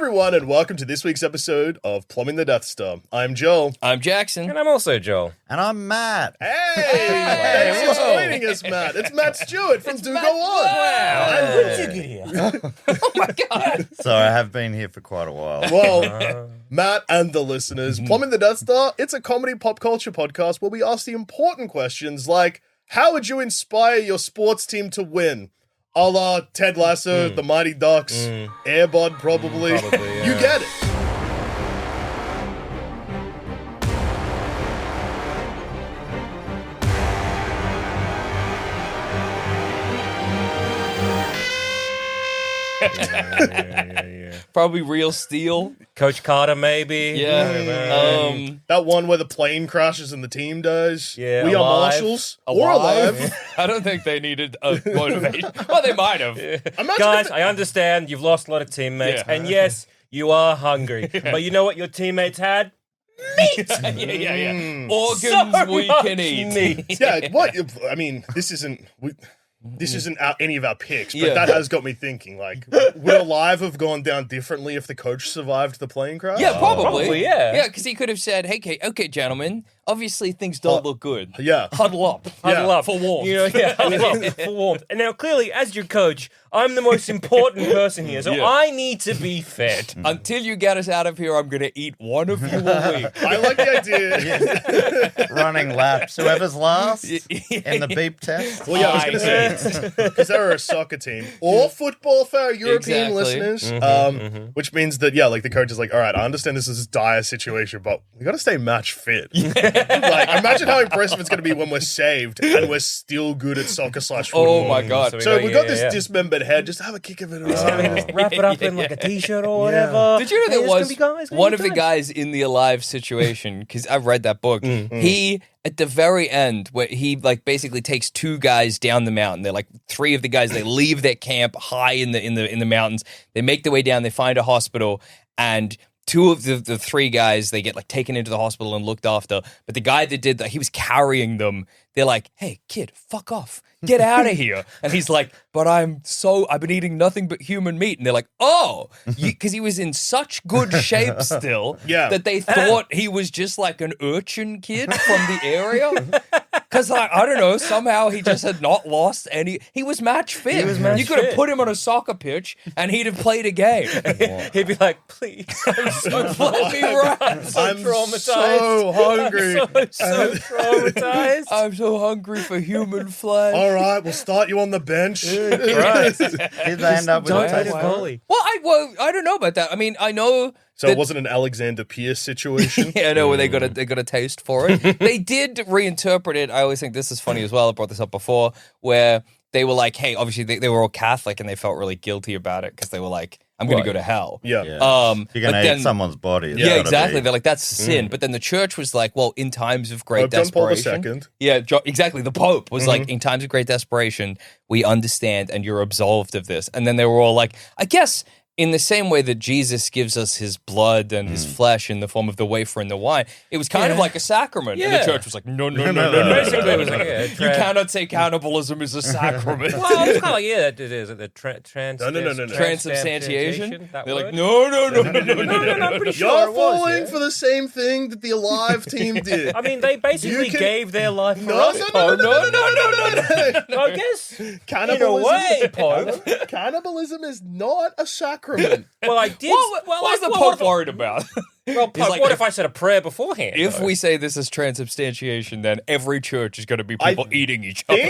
everyone, and welcome to this week's episode of Plumbing the Death Star. I'm Joel. I'm Jackson. And I'm also Joel. And I'm Matt. Hey! Thanks for joining us, Matt. It's Matt Stewart from Do Go On. Wow. When did you get here? Oh my God. So I have been here for quite a while. Well, Matt and the listeners, Plumbing the Death Star, it's a comedy pop culture podcast where we ask the important questions like, how would you inspire your sports team to win? A la Ted Lasso, The Mighty Ducks, Air Bud probably. Probably, yeah. You get it. Yeah. Probably Real Steel. Coach Carter, maybe. Yeah. That one where the plane crashes and the team dies. Yeah, We are alive. marshals. Or alive. I don't think they needed a motivation. Well, they might have. Imagine Guys, if I understand you've lost a lot of teammates, Yeah. and yes, you are hungry. But you know what your teammates had? Meat! Yeah. Organs So we much can eat. meat. yeah, what? I mean, this isn't any of our picks, but Yeah. that has got me thinking. Like, would Alive have gone down differently if the coach survived the plane crash? Yeah, probably. Probably, yeah. Yeah, because he could have said, hey, okay, gentlemen, obviously things don't look good. Yeah. Huddle up. Huddle up For warmth. You know, yeah, huddle up for warmth. And now, clearly, as your coach, I'm the most important person here, so Yeah. I need to be fed. Until you get us out of here, I'm going to eat one of you a week. I like the idea. Running laps. Whoever's last in the beep test. Well, yeah, I was going to say, because they're a soccer team or football for our European Exactly. listeners, which means that, yeah, like the coach is like, all right, I understand this is a dire situation, but we got to stay match fit. Like, imagine how impressive it's going to be when we're saved and we're still good at soccer/football. Oh my God. So we got this dismembered head. Just have a kick of it around. Just wrap it up in like a t-shirt or whatever. Did you know Hey, there it's gonna was be guys, gonna one be of the times. guys in the Alive situation, because I've read that book, he, at the very end, where he like basically takes two guys down the mountain. They're like three of the guys, they leave their camp high in the mountains. They make their way down, they find a hospital, and two of the three guys, they get like taken into the hospital and looked after. But the guy that did that, he was carrying them. They're like, hey, kid, fuck off. Get out of here. And he's like, but I've been eating nothing but human meat. And they're like, oh, because he was in such good shape still Yeah. that they thought he was just like an urchin kid from the area. Because, like, I don't know, somehow he just had not lost any. He was match fit. He was match you could have fit. put him on a soccer pitch and he'd have played a game. He'd be like, please, I'm so Let me run. I'm traumatized. so hungry. so traumatized. I'm so hungry for human flesh. All right, we'll start you on the bench. Right. Did they end up with a Donated taste goalie. Well, I don't know about that. I mean, I know. So it wasn't an Alexander Pierce situation. Yeah, I know where they got a taste for it. They did reinterpret it. I always think this is funny as well. I brought this up before, where they were like, "Hey, obviously they were all Catholic, and they felt really guilty about it because they were like, I'm going to go to hell." Yeah. Yeah. If you're but going to then- eat someone's body. it's Yeah, gotta exactly. be- They're like, that's sin. But then the church was like, well, in times of great Pope John Paul desperation. II. Yeah, exactly. The Pope was like, in times of great desperation, we understand and you're absolved of this. And then they were all like, I guess in the same way that Jesus gives us his blood and his flesh in the form of the wafer and the wine, it was kind of like a sacrament. And Yeah. the church was like, no. Basically, it was like, You cannot say cannibalism is a sacrament. Well, it's kind of like, yeah, it is. The No. Transubstantiation. That They're like, word? no. I'm pretty sure You're it was, falling yeah. for the same thing that the Alive team did. I mean, they basically You can- gave their life for No. us, Pope. No. I guess, in a Cannibalism. way, Pope. Cannibalism is not a sacrament. Well, I did. What was the Pope worried about? Well, Pope, like, what if I said a prayer beforehand? If though? we say this is transubstantiation, then every church is going to be people eating each other.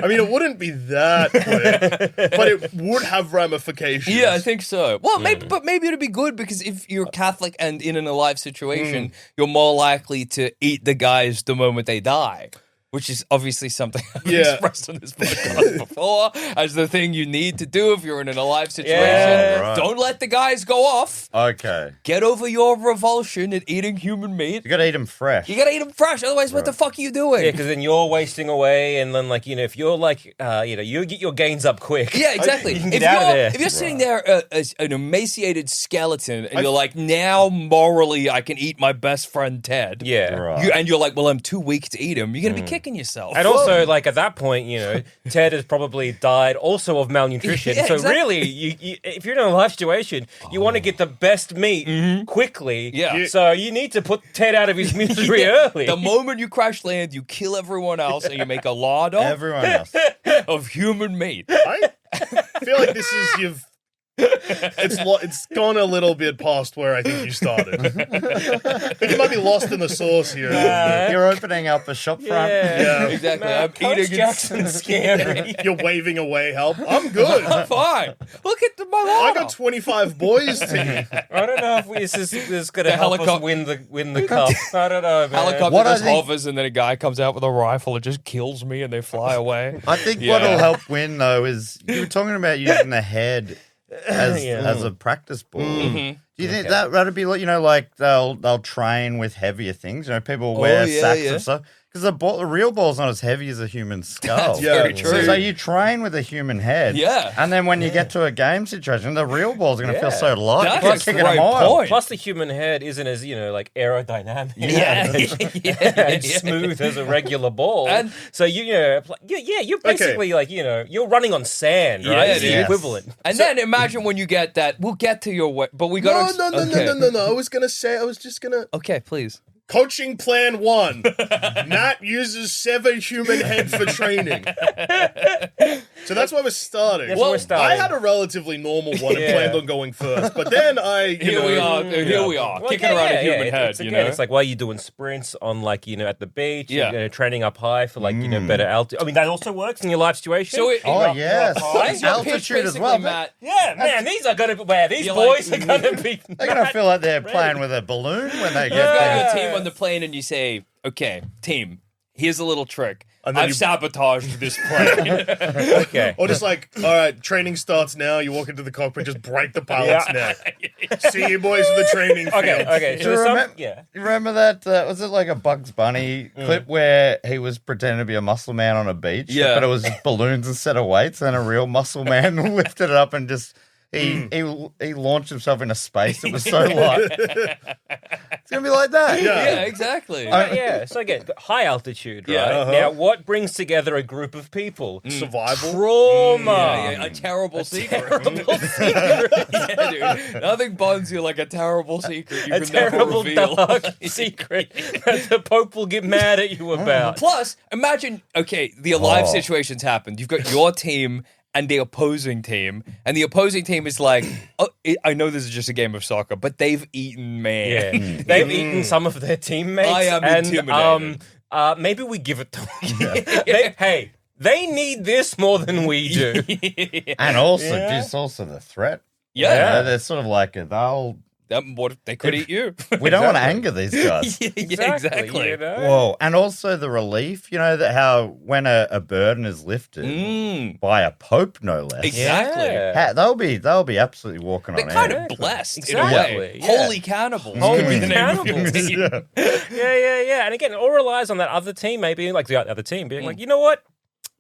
I mean, it wouldn't be that quick, but it would have ramifications. Yeah, I think so. Well, maybe it'd be good because if you're Catholic and in an alive situation, you're more likely to eat the guys the moment they die. Which is obviously something I've expressed on this podcast before as the thing you need to do if you're in an alive situation. Yeah, right. Don't let the guys go off. Okay. Get over your revulsion at eating human meat. You gotta eat them fresh. You gotta eat them fresh, otherwise, what the fuck are you doing? Yeah, because then you're wasting away, and then if you're you get your gains up quick. Yeah, exactly. You can get out of there. If you're sitting there as an emaciated skeleton, and you're like, now morally I can eat my best friend Ted. Yeah. Right. And you're like, well, I'm too weak to eat him. You're gonna be kicking yourself. And also, at that point, Ted has probably died also of malnutrition. Yeah, so exactly. really, you if you're in a life situation, you want to get the best meat quickly. Yeah. So you need to put Ted out of his misery early. The moment you crash land, you kill everyone else, and you make a larder Everyone else. of human meat. I feel like this is it's gone a little bit past where I think you started. I think you might be lost in the sauce here. You're opening up a shop front. Yeah. Exactly. Man, I'm Coach eating Jackson's scary. You're waving away help. I'm good. I'm fine. Look at my I larder. got 25 boys to eat. I don't know if this is going to The help us helicopter- win the cup. I don't know, man. Helicopter What I just think- hovers, and then a guy comes out with a rifle and just kills me, and they fly away. I think Yeah. what'll help win though is you were talking about using the head as a practice ball. Mm-hmm. Do you think that'd be like they'll train with heavier things? People wear yeah, sacks yeah. and stuff. Because the real ball's not as heavy as a human skull. That's Yeah. very true. So you train with a human head. Yeah. And then when you get to a game situation, the real ball's going to feel so light. That's You're a kicking great a mile. point. Plus, the human head isn't as aerodynamic. Yeah. and smooth as a regular ball. And- so you're basically you're running on sand, right? Yeah, It's the yes. equivalent. And then imagine when you get that. We'll get to your way, but we got No. I was just gonna. Okay, please. Coaching plan 1. Matt uses severed human head for training. So that's why we're starting. That's where we're starting. I had a relatively normal one and Yeah. planned on going first, but then Here we are, Well, kicking around a human It's, head. again, it's like while you're doing sprints on at the beach, Yeah. training up high for better altitude. I mean, that also works in your life situation. So it- Oh, yes. Is your pitch Altitude as basically, well. Matt? yeah, man, these are going to be these You're boys like- are going to be. They're going to feel like they're playing with a balloon when they get You've got there. your team on the plane, and you say, "Okay, team, here's a little trick. And then I've you- sabotaged this plane." Okay. Or just all right, training starts now. You walk into the cockpit, just break the pilot's neck. See you boys in the training field. Okay. Do So you some, remember, you remember that? Was it like a Bugs Bunny clip where he was pretending to be a muscle man on a beach? Yeah. But it was just balloons instead of weights, and a real muscle man lifted it up and just. He launched himself into space. It was so light. It's gonna be like that. Yeah, exactly. So again, high altitude, right? Yeah. Now, what brings together a group of people? Survival. Trauma. Yeah, a terrible secret. Terrible secret. Yeah, dude. Nothing bonds you like a terrible secret you A can never terrible reveal. dark secret that the Pope will get mad at you about. Plus, imagine, the alive situation's happened. You've got your team and the opposing team, and the opposing team is like, I know this is just a game of soccer, but they've eaten man. Yeah, they've eaten some of their teammates. I am intimidated. Maybe we give it to them. They need this more than we do. And also, just also the threat. Yeah. They're sort of like They could eat you. we don't want to anger these guys. Exactly. You know? Whoa, and also the relief, that how when a burden is lifted by a pope, no less, Exactly. Yeah. they'll be absolutely walking They're on kind air. of blessed Exactly, in a way. yeah. Holy cannibals. Holy could be the name of your cannibals. team. Yeah. And again, it all relies on that other team, maybe like the other team being like, you know what?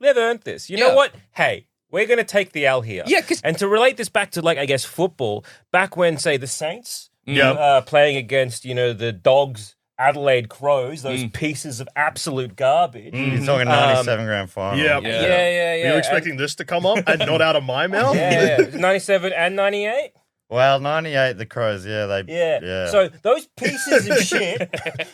They've earned this. You know Yeah. what? Hey, we're going to take the L here. Yeah, 'cause- and to relate this back to I guess football, back when say the Saints Yeah. playing against, the Dogs, Adelaide Crows, those pieces of absolute garbage. You're talking 97 grand final. Yeah. Yeah. Were you expecting this to come up and not out of my mouth? Yeah. 97 and 98? Well, 98, the Crows, they. Yeah. So those pieces of shit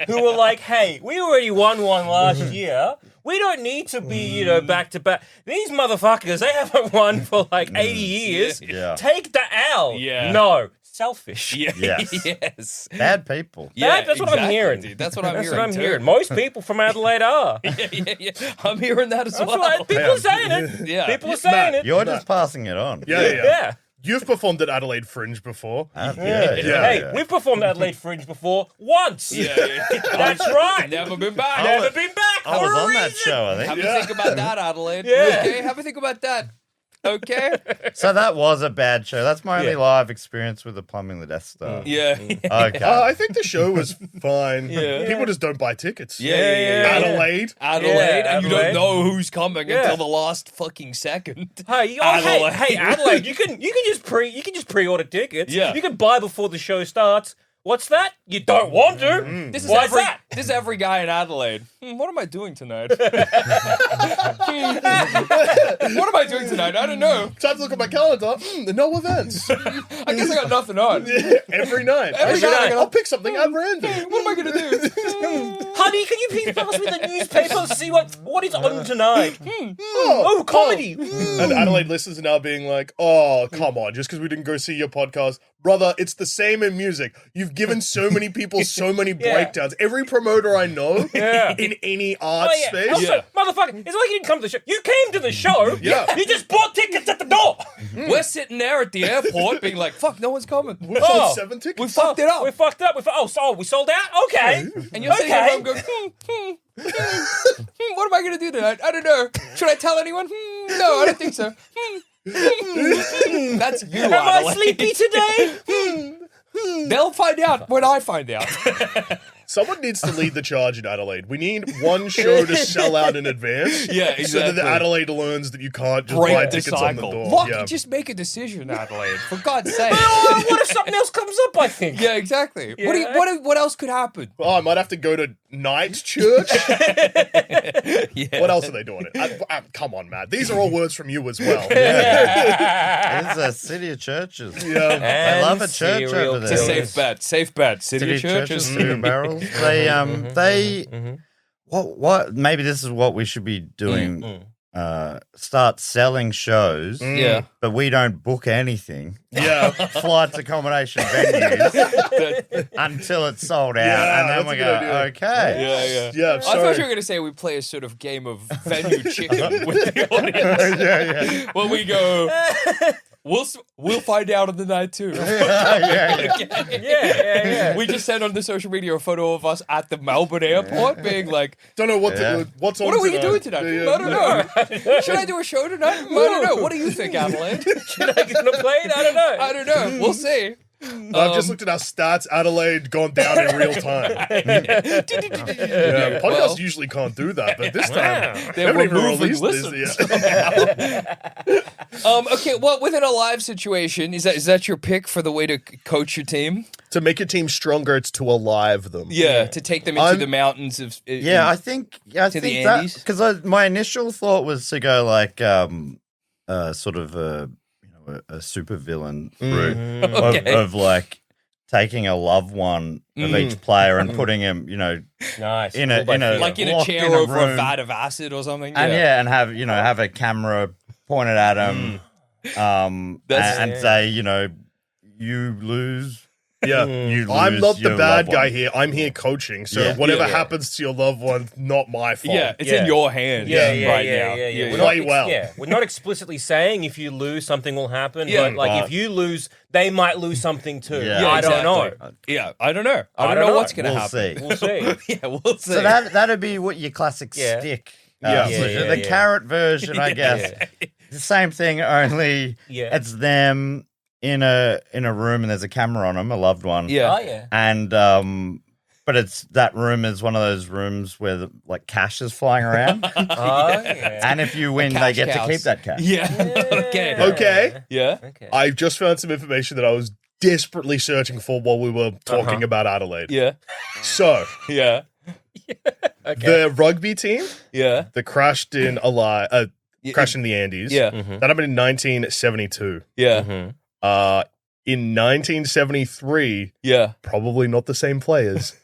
who were like, hey, we already won one last year. We don't need to be, back to back. These motherfuckers, they haven't won for 80 years. Yeah. Take the L. Yeah. No. Selfish. Yes. Yes. Bad people. That's what I'm hearing. Dude. That's what I'm That's hearing. what I'm too. hearing. Most people from Adelaide are. Yeah. I'm hearing that as That's well. right. People are saying it. Yeah. People are saying it. You're just passing it on. Yeah. You've performed at Adelaide Fringe before. Yeah. Hey, we've performed at Adelaide Fringe before once. Yeah. That's right. Never been back. Never been back. I was for a on that reason. show, I think. Have a think about that, Adelaide. Yeah. Okay, have a think about that. Okay. So that was a bad show. That's my only live experience with the Plumbing the Death Star. Yeah. Okay. I think the show was fine. Yeah. People just don't buy tickets. Yeah. Adelaide. And you don't Adelaide. know who's coming Yeah. until the last fucking second. Hey, Adelaide. hey, Adelaide! You can just pre-order tickets. Yeah. You can buy before the show starts. What's that? You don't want to? This is Why is every that? this is every guy in Adelaide. What am I doing tonight? What am I doing tonight? I don't know. Time to look at my calendar. No events. I guess I got nothing on. Every night. Every night. I'll pick something at random. What am I gonna do? Honey, can you please pass me the newspaper to see what is on tonight? Oh, comedy. And Adelaide listeners are now being like, oh, come on, just because we didn't go see your podcast. Brother, it's the same in music. You've given so many people so many breakdowns. Every promoter I know in any art space. Also, motherfucker, it's like you didn't come to the show. You came to the show. Yeah. You just bought tickets at the door. We're sitting there at the airport being like, fuck, no one's coming. We've sold 7 tickets. We fucked it up. We fucked up. We sold out? Okay. And you're sitting there going, what am I going to do tonight? I don't know. Should I tell anyone? No, I don't think so. That's you, Am I Adelaide. sleepy today? They'll find out when I find out. Someone needs to lead the charge in Adelaide. We need one show to sell out in advance. Yeah, So that the exactly. Adelaide learns that you can't just Break buy the tickets on the cycle. door. Look, Yeah. just make a decision, Adelaide. For God's sake. Oh, what if something else comes up, I think? Yeah, exactly. Yeah. What else could happen? Oh, I might have to go to night church. Yeah. What else are they doing? Come on, Matt. These are all words from you as well. It's a city of churches. Yeah. They love a And church serial over It's a there. killers. safe bet. Safe bet. City City of of churches, churches. 2 barrels. What? Maybe this is what we should be doing. Start selling shows. Yeah. But we don't book anything. Yeah. Flights, accommodation, venues until it's sold out, Yeah, and then that's we a go, good idea. okay. Yeah. Yeah. I thought you were So, going to say we play a sort of game of venue chicken with the audience. yeah. Well, we go, we'll find out on the night too. Yeah. We just sent on the social media a photo of us at the Melbourne airport being like, don't know what's on what are we tonight. doing tonight? Yeah. I don't know. Should I do a show tonight? I don't know. What do you think, Adelaide? Should I get on a plane? I don't know. I don't know. We'll see. I've just looked at our stats. Adelaide gone down in real time. Yeah, podcasts Well- usually can't do that, but this time Wow. they haven't even removing released this. listens. Yeah. Okay, well, within a live situation, is that your pick for the way to coach your team? To make your team stronger, it's to alive them. Yeah, to take them into I'm- the mountains of Yeah, I think the think that Andes? because my initial thought was to go like sort of a super villain route Okay. of like taking a loved one of each player and putting him, Nice. in a like in a locked chair in a over a room. vat of acid or something. and and have a camera pointed at him, That's- and say, you lose. Yeah. You lose I'm not the your bad loved guy one. here. I'm here coaching. So Yeah. whatever Yeah. happens to your loved one, not my fault. Yeah, it's Yeah. in your hands Yeah, right yeah, now. yeah. We're Play not, well. We're not explicitly saying if you lose, something will happen. Yeah. But like if you lose, they might lose something too. Yeah. Yeah, I don't exactly. know. Yeah, I don't know. I I don't don't know know. what's going to We'll happen. see. We'll see. Yeah, we'll see. So that'd be what your classic Yeah. stick. Yeah. solution. Yeah, The yeah. carrot version, I guess. The same thing, only Yeah. it's them in a room and there's a camera on them, a loved one. Yeah. Oh yeah. And but it's that room is one of those rooms where like cash is flying around, Oh yeah. and if you win, they cash get cows. to keep that cash. Yeah. Okay. Okay. Yeah. Okay. I've just found some information that I was desperately searching for while we were talking about Adelaide. Yeah. So, Yeah. the rugby team Yeah. that crashed in crashed in the Andes. Yeah. That happened in 1972. Yeah. In 1973, Yeah. probably not the same players,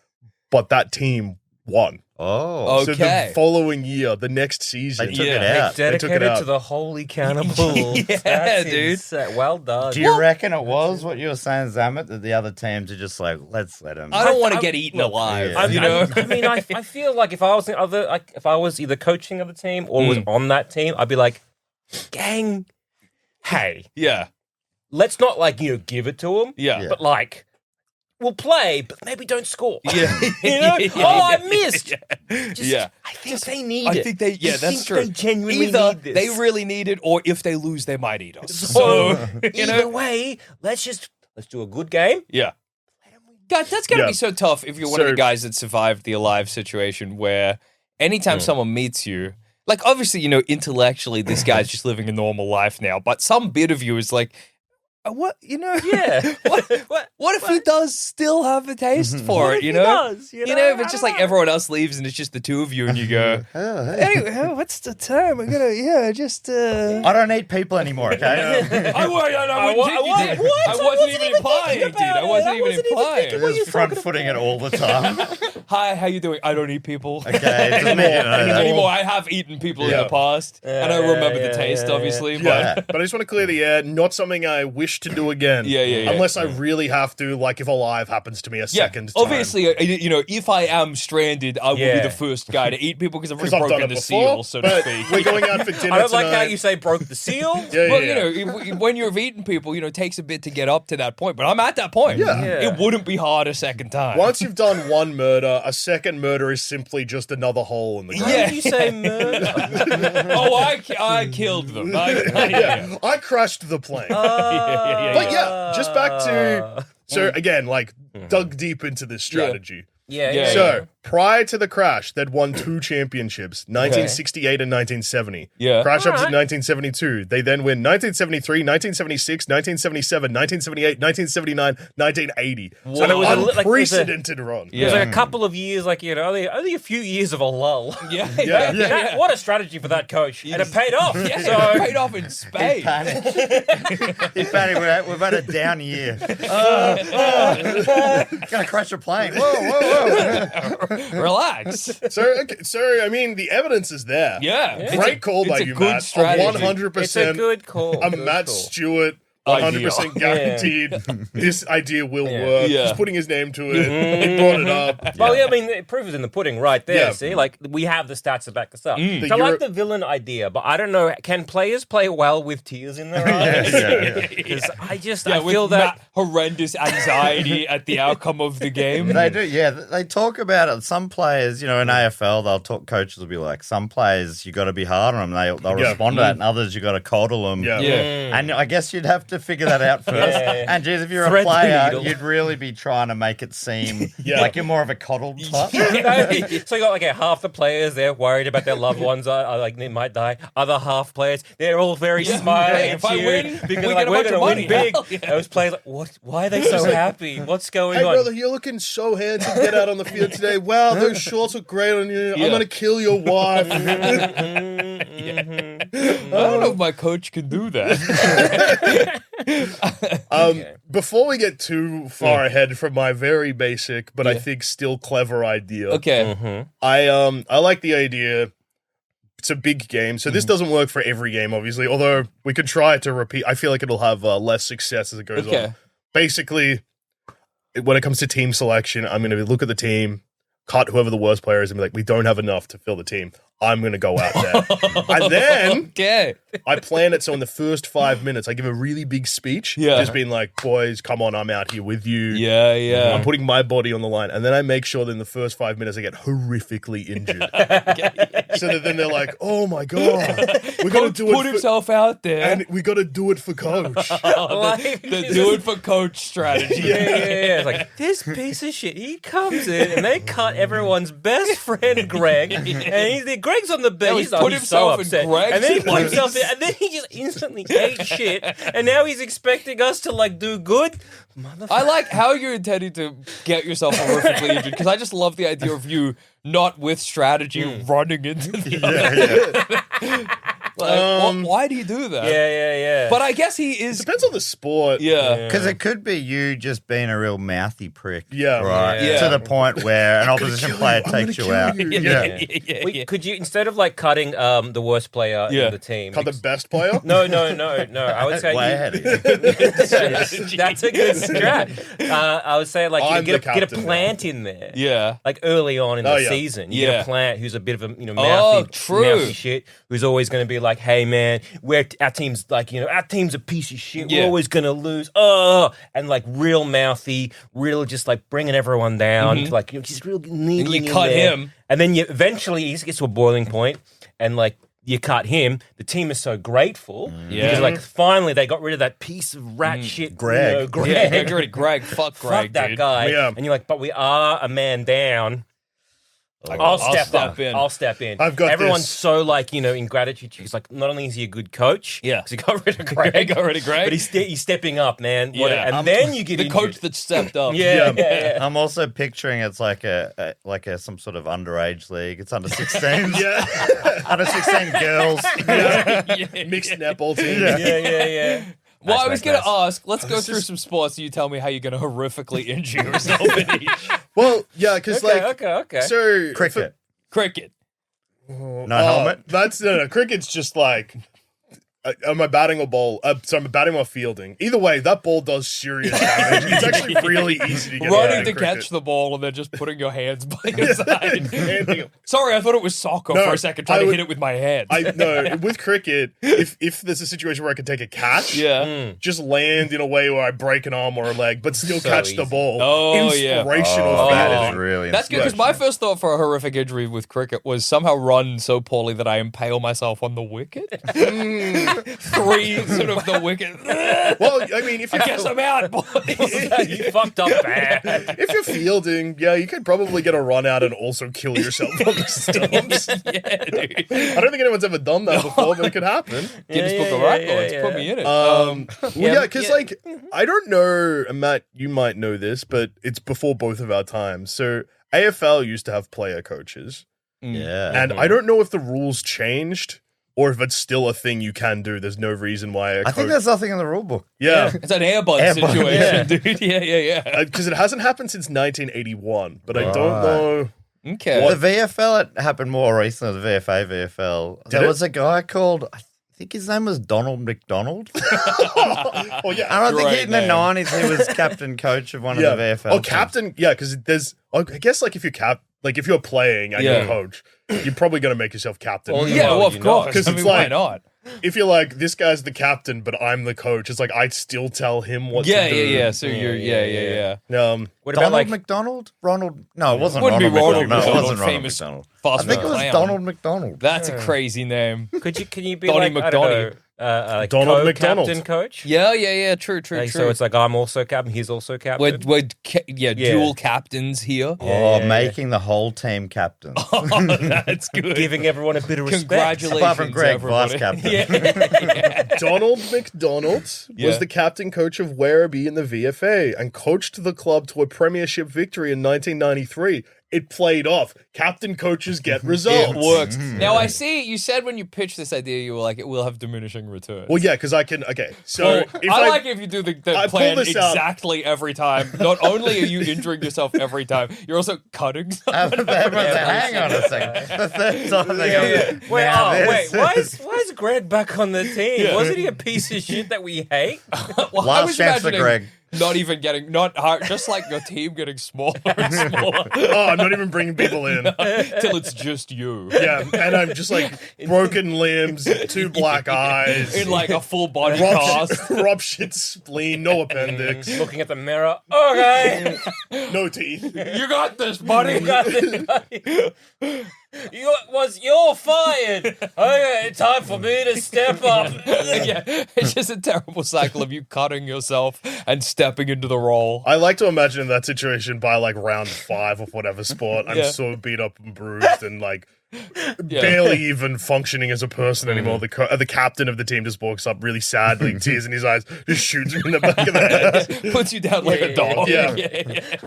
but that team won. Oh, So Okay. the following year, the next season, they took Yeah. it out. They took it Dedicated out. to the holy cannibals. Yeah, That's dude. insane. Well done. Do you reckon it was what you were saying, Zamet, that the other teams are just like, let's let them? I don't want to I- get eaten look, alive. yeah. You know. I mean, I feel like if I was if I was either coaching of the team or was on that team, I'd be like, gang, hey, Yeah. let's not give it to them. Yeah. Yeah. But we'll play, but maybe don't score. Yeah. You know? Oh, I missed. Yeah. I think they need I it. think they, yeah, I that's think true. They genuinely Either need this. they really need it, or if they lose, they might eat us. So, you either know, way, let's do a good game. yeah. God, that's gotta Yeah. be so tough if you're one of So- the guys that survived the Alive situation where anytime someone meets you, like obviously, intellectually this guy's just living a normal life now, but some bit of you is like, what, Yeah. what if he does still have a taste for it, He does, if it's just like everyone else leaves and it's just the two of you and you go, anyway, what's the time? I'm gonna, I don't eat people anymore, okay? I wasn't even implying, dude. I wasn't even implying. Just front footing it all the time. Hi, how you doing? I don't eat people. Okay, just need to know that. Anymore. I have eaten people in the past, and I remember the taste, obviously. Yeah, But but I just want to clear the air. Not something I wish to do again. Yeah. Unless I really have to, like if Alive happens to me a second time. obviously, if I am stranded, I will be Yeah. the first guy to eat people because I've already I've done broken it the before, seal, so to but speak. we're going out for dinner I don't like how tonight. you say broke the seal. Yeah, Well, yeah. when you've eaten people, it takes a bit to get up to that point. But I'm at that point. Yeah. It wouldn't be hard a second time. Once you've done one murder, a second murder is simply just another hole in the ground. How did you say murder? I killed them. Yeah, I crashed the plane. But yeah, just back to so again, like dug deep into this strategy. Yeah. So prior to the crash, they'd won 2 championships, 1968 and 1970. Yeah. Crash up to Alright. 1972. They then win 1973, 1976, 1977, 1978, 1979, 1980. So an it was a li- like, it was a- unprecedented run. It was like a couple of years, only a few years of a lull. Yeah. What a strategy for that coach. And it paid off. Yeah, So, it paid off in spades. He's panicked. We've had a down year. Gonna crash a plane. Whoa. Relax. So I mean, the evidence is there. Yeah. Great call by it's a you, good Matt. strategy. 100%. it's a good call. A Good Matt call. Stewart, Idea. 100% guaranteed. This idea will work. Yeah. He's putting his name to it. He brought it up. Well, yeah, I mean, the proof is in the pudding right there, Yeah. see? Like, we have the stats to back this up. The So I Euro- like the villain idea, but I don't know, can players play well with tears in their eyes? Because I With feel that... Matt, horrendous anxiety at the outcome of the game. They do, yeah. They talk about it. Some players, in AFL, they'll talk. Coaches will be like, some players you got to be hard on them. They'll Yeah. respond to that, and others you got to coddle them. Yeah. Yeah. And I guess you'd have to figure that out first. Yeah. And geez, if you're Thread a the player, needle. you'd really be trying to make it seem Yeah. like you're more of a coddled type. So you got half the players, they're worried about their loved ones, are like they might die. Other half players, they're all very smiling Yeah, and if I cheering win, because we like get a we're bunch gonna of win money. big. Hell yeah. Those players like, what? Why are they so happy? What's going Hey, on? brother, you're looking so handsome. Get out on the field today. Wow, those shorts look great on you. I'm going to kill your wife. I don't know if my coach can do that. Before we get too far ahead from my very basic, but I think still clever idea. Okay. I like the idea. It's a big game, so this doesn't work for every game, obviously. Although we could try to repeat. I feel like it'll have less success as it goes Okay. on. Basically, when it comes to team selection, I'm going to look at the team, cut whoever the worst player is, and be like, we don't have enough to fill the team. I'm going to go out there. And then Okay. I plan it so in the first 5 minutes, I give a really big speech. Yeah. Just being like, boys, come on, I'm out here with you. Yeah. I'm putting my body on the line. And then I make sure that in the first 5 minutes, I get horrifically injured. So that then they're like, oh my God, we got to Coach do put it. himself out there. And we got to do it for coach. The do it for coach strategy. Yeah. It's like, this piece of shit, he comes in and they cut everyone's best friend, Greg, and Greg's on the bench. he's put he's so himself in upset. Greg's And then he put place. himself there, and then he just instantly ate shit, and now he's expecting us to, do good? I like how you're intending to get yourself horrifically injured because I just love the idea of you not with strategy running into the why do you do that? Yeah. But I guess he is. Depends on the sport. Yeah. Because it could be you just being a real mouthy prick. Yeah. Right. Yeah. To the point where an opposition player takes you out. Yeah. Could you, instead of cutting the worst player in the team, Cut the best player? No. I would say Way you- ahead of you. that's a good strat. I would say I'm get the a captain plant in there. Yeah. Like early on in Oh, the yeah. season, you Yeah. get a plant who's a bit of a Oh, mouthy, true. mouthy shit, who's always going to be like, hey man, our team's like, our team's a piece of shit. Yeah. We're always gonna lose. Oh, and like real mouthy, real just like bringing everyone down. To, like just real needling. You cut him. and then you eventually he gets to a boiling point, and like. You cut him. The team is so grateful because, like, finally they got rid of that piece of rat shit, Greg. Greg. Yeah, get rid of Greg. Fuck Greg, Fuck that dude. guy. Yeah. And you're like, but we are a man down. I'll step in. I'll step in. I've got Everyone's this. so like in gratitude. He's like, not only is he a good coach, Yeah. because he got rid of Greg, Got rid of Greg. but he's stepping up, man. Yeah. And then you get the injured. coach that stepped up. Yeah. I'm also picturing it's like a some sort of underage league. It's under 16s. Yeah. Under 16 girls. Mixed netball team. Yeah. Well, Nice, I was going to nice. ask, let's go through some sports and you tell me how you're going to horrifically injure yourself in each. Well, yeah, because Okay. so Cricket. Cricket. No helmet. That's no. Cricket's just like. Am I batting or ball? So I'm batting or fielding. Either way, that ball does serious damage. It's actually really easy to get Running out to of catch the ball and then just putting your hands by your side. cricket. Sorry, I thought it was soccer No, for a second, trying I to would- hit it with my hands. I no with cricket. If there's a situation where I can take a catch, yeah. just land in a way where I break an arm or a leg, but still So catch the easy. ball. Oh, yeah. Inspirational. Oh, that feeling. is really That's good because my first thought for a horrific injury with cricket was somehow run so poorly that I impale myself on the wicket. Three sort of the wicket. Well, I mean, if I you're, guess I'm out, boys. You fucked up bad. if you're fielding, yeah, you could probably get a run out and also kill yourself on the stumps. Yeah, dude. I don't think anyone's ever done that before, but it could happen. Guinness Yeah, Book of yeah, Records. yeah, Put yeah. me in it. Well, yeah, because yeah. like I don't know, and Matt, you might know this, but it's before both of our times. So AFL used to have player coaches, Yeah. and I don't know if the rules changed or if it's still a thing you can do. There's no reason why a I coach. think there's nothing in the rule book. yeah. It's an airbud Airbud, situation, dude. Yeah. Because it hasn't happened since 1981, but I don't Right. know. Okay. The VFL, it happened more recently, the VFA, VFL. Did There it? was a guy called, I think his name was Donald McDonald. Oh yeah, And I think Great in the name. 90s he was captain coach of one yeah. of the VFL. Oh, teams. captain. Yeah, because there's. I guess like if you're playing and you're Yeah. a coach, you're probably gonna make yourself captain. Well, Yeah, Well, well, of you know, course. 'cause I it's mean, why like- not? If you're like, this guy's the captain, but I'm the coach, it's like I'd still tell him what Yeah, to do. yeah. So you're, yeah. What Donald about like McDonald? Ronald? No, it wasn't Wouldn't be Ronald Ronald McDonald. No, it McDonald, wasn't Ronald famous McDonald. fast I think it food was clown. Donald McDonald. That's a crazy name. Can you be Donnie like I don't know, McDonald. like Donald co-captain McDonald. coach? Yeah. True. Like, so it's like I'm also captain, he's also captain. We're dual captains here. Oh, making the whole team captain. That's good. giving everyone a bit of respect. Congratulations, Apart from Greg, everybody. vice captain. Yeah. Donald McDonald Yeah. was the captain coach of Werribee in the VFA and coached the club to a premiership victory in 1993. It played off. Captain coaches get results. It works. Now I see you said when you pitched this idea, you were like, it will have diminishing returns. Well, yeah, because I can. Okay, so Well, if I like if you do the I pull plan this out- exactly every time. Not only are you injuring yourself every time, you're also cutting something. Hang on a second. The third time they go, Wait, now this. why is Greg back on the team? Wasn't he a piece of shit that we hate? Well, I was Last chance for imagining Greg. not even getting, not hard, just like your team getting smaller and smaller oh, I'm not even bringing people in. till it's just you. Yeah, and I'm just like broken limbs, 2 black eyes, In like a full body cast. ruptured spleen, no appendix, Looking at the mirror. Okay. no teeth. You got this, buddy. You're fired. Okay, time for me to step up. Yeah, it's just a terrible cycle of you cutting yourself and stepping into the role. I like to imagine in that situation by like round 5 of whatever sport, I'm Yeah. so beat up and bruised and like barely even functioning as a person anymore. The captain of the team just walks up really sadly, tears in his eyes, just shoots me in the back of the head. Puts you down like a dog. Yeah.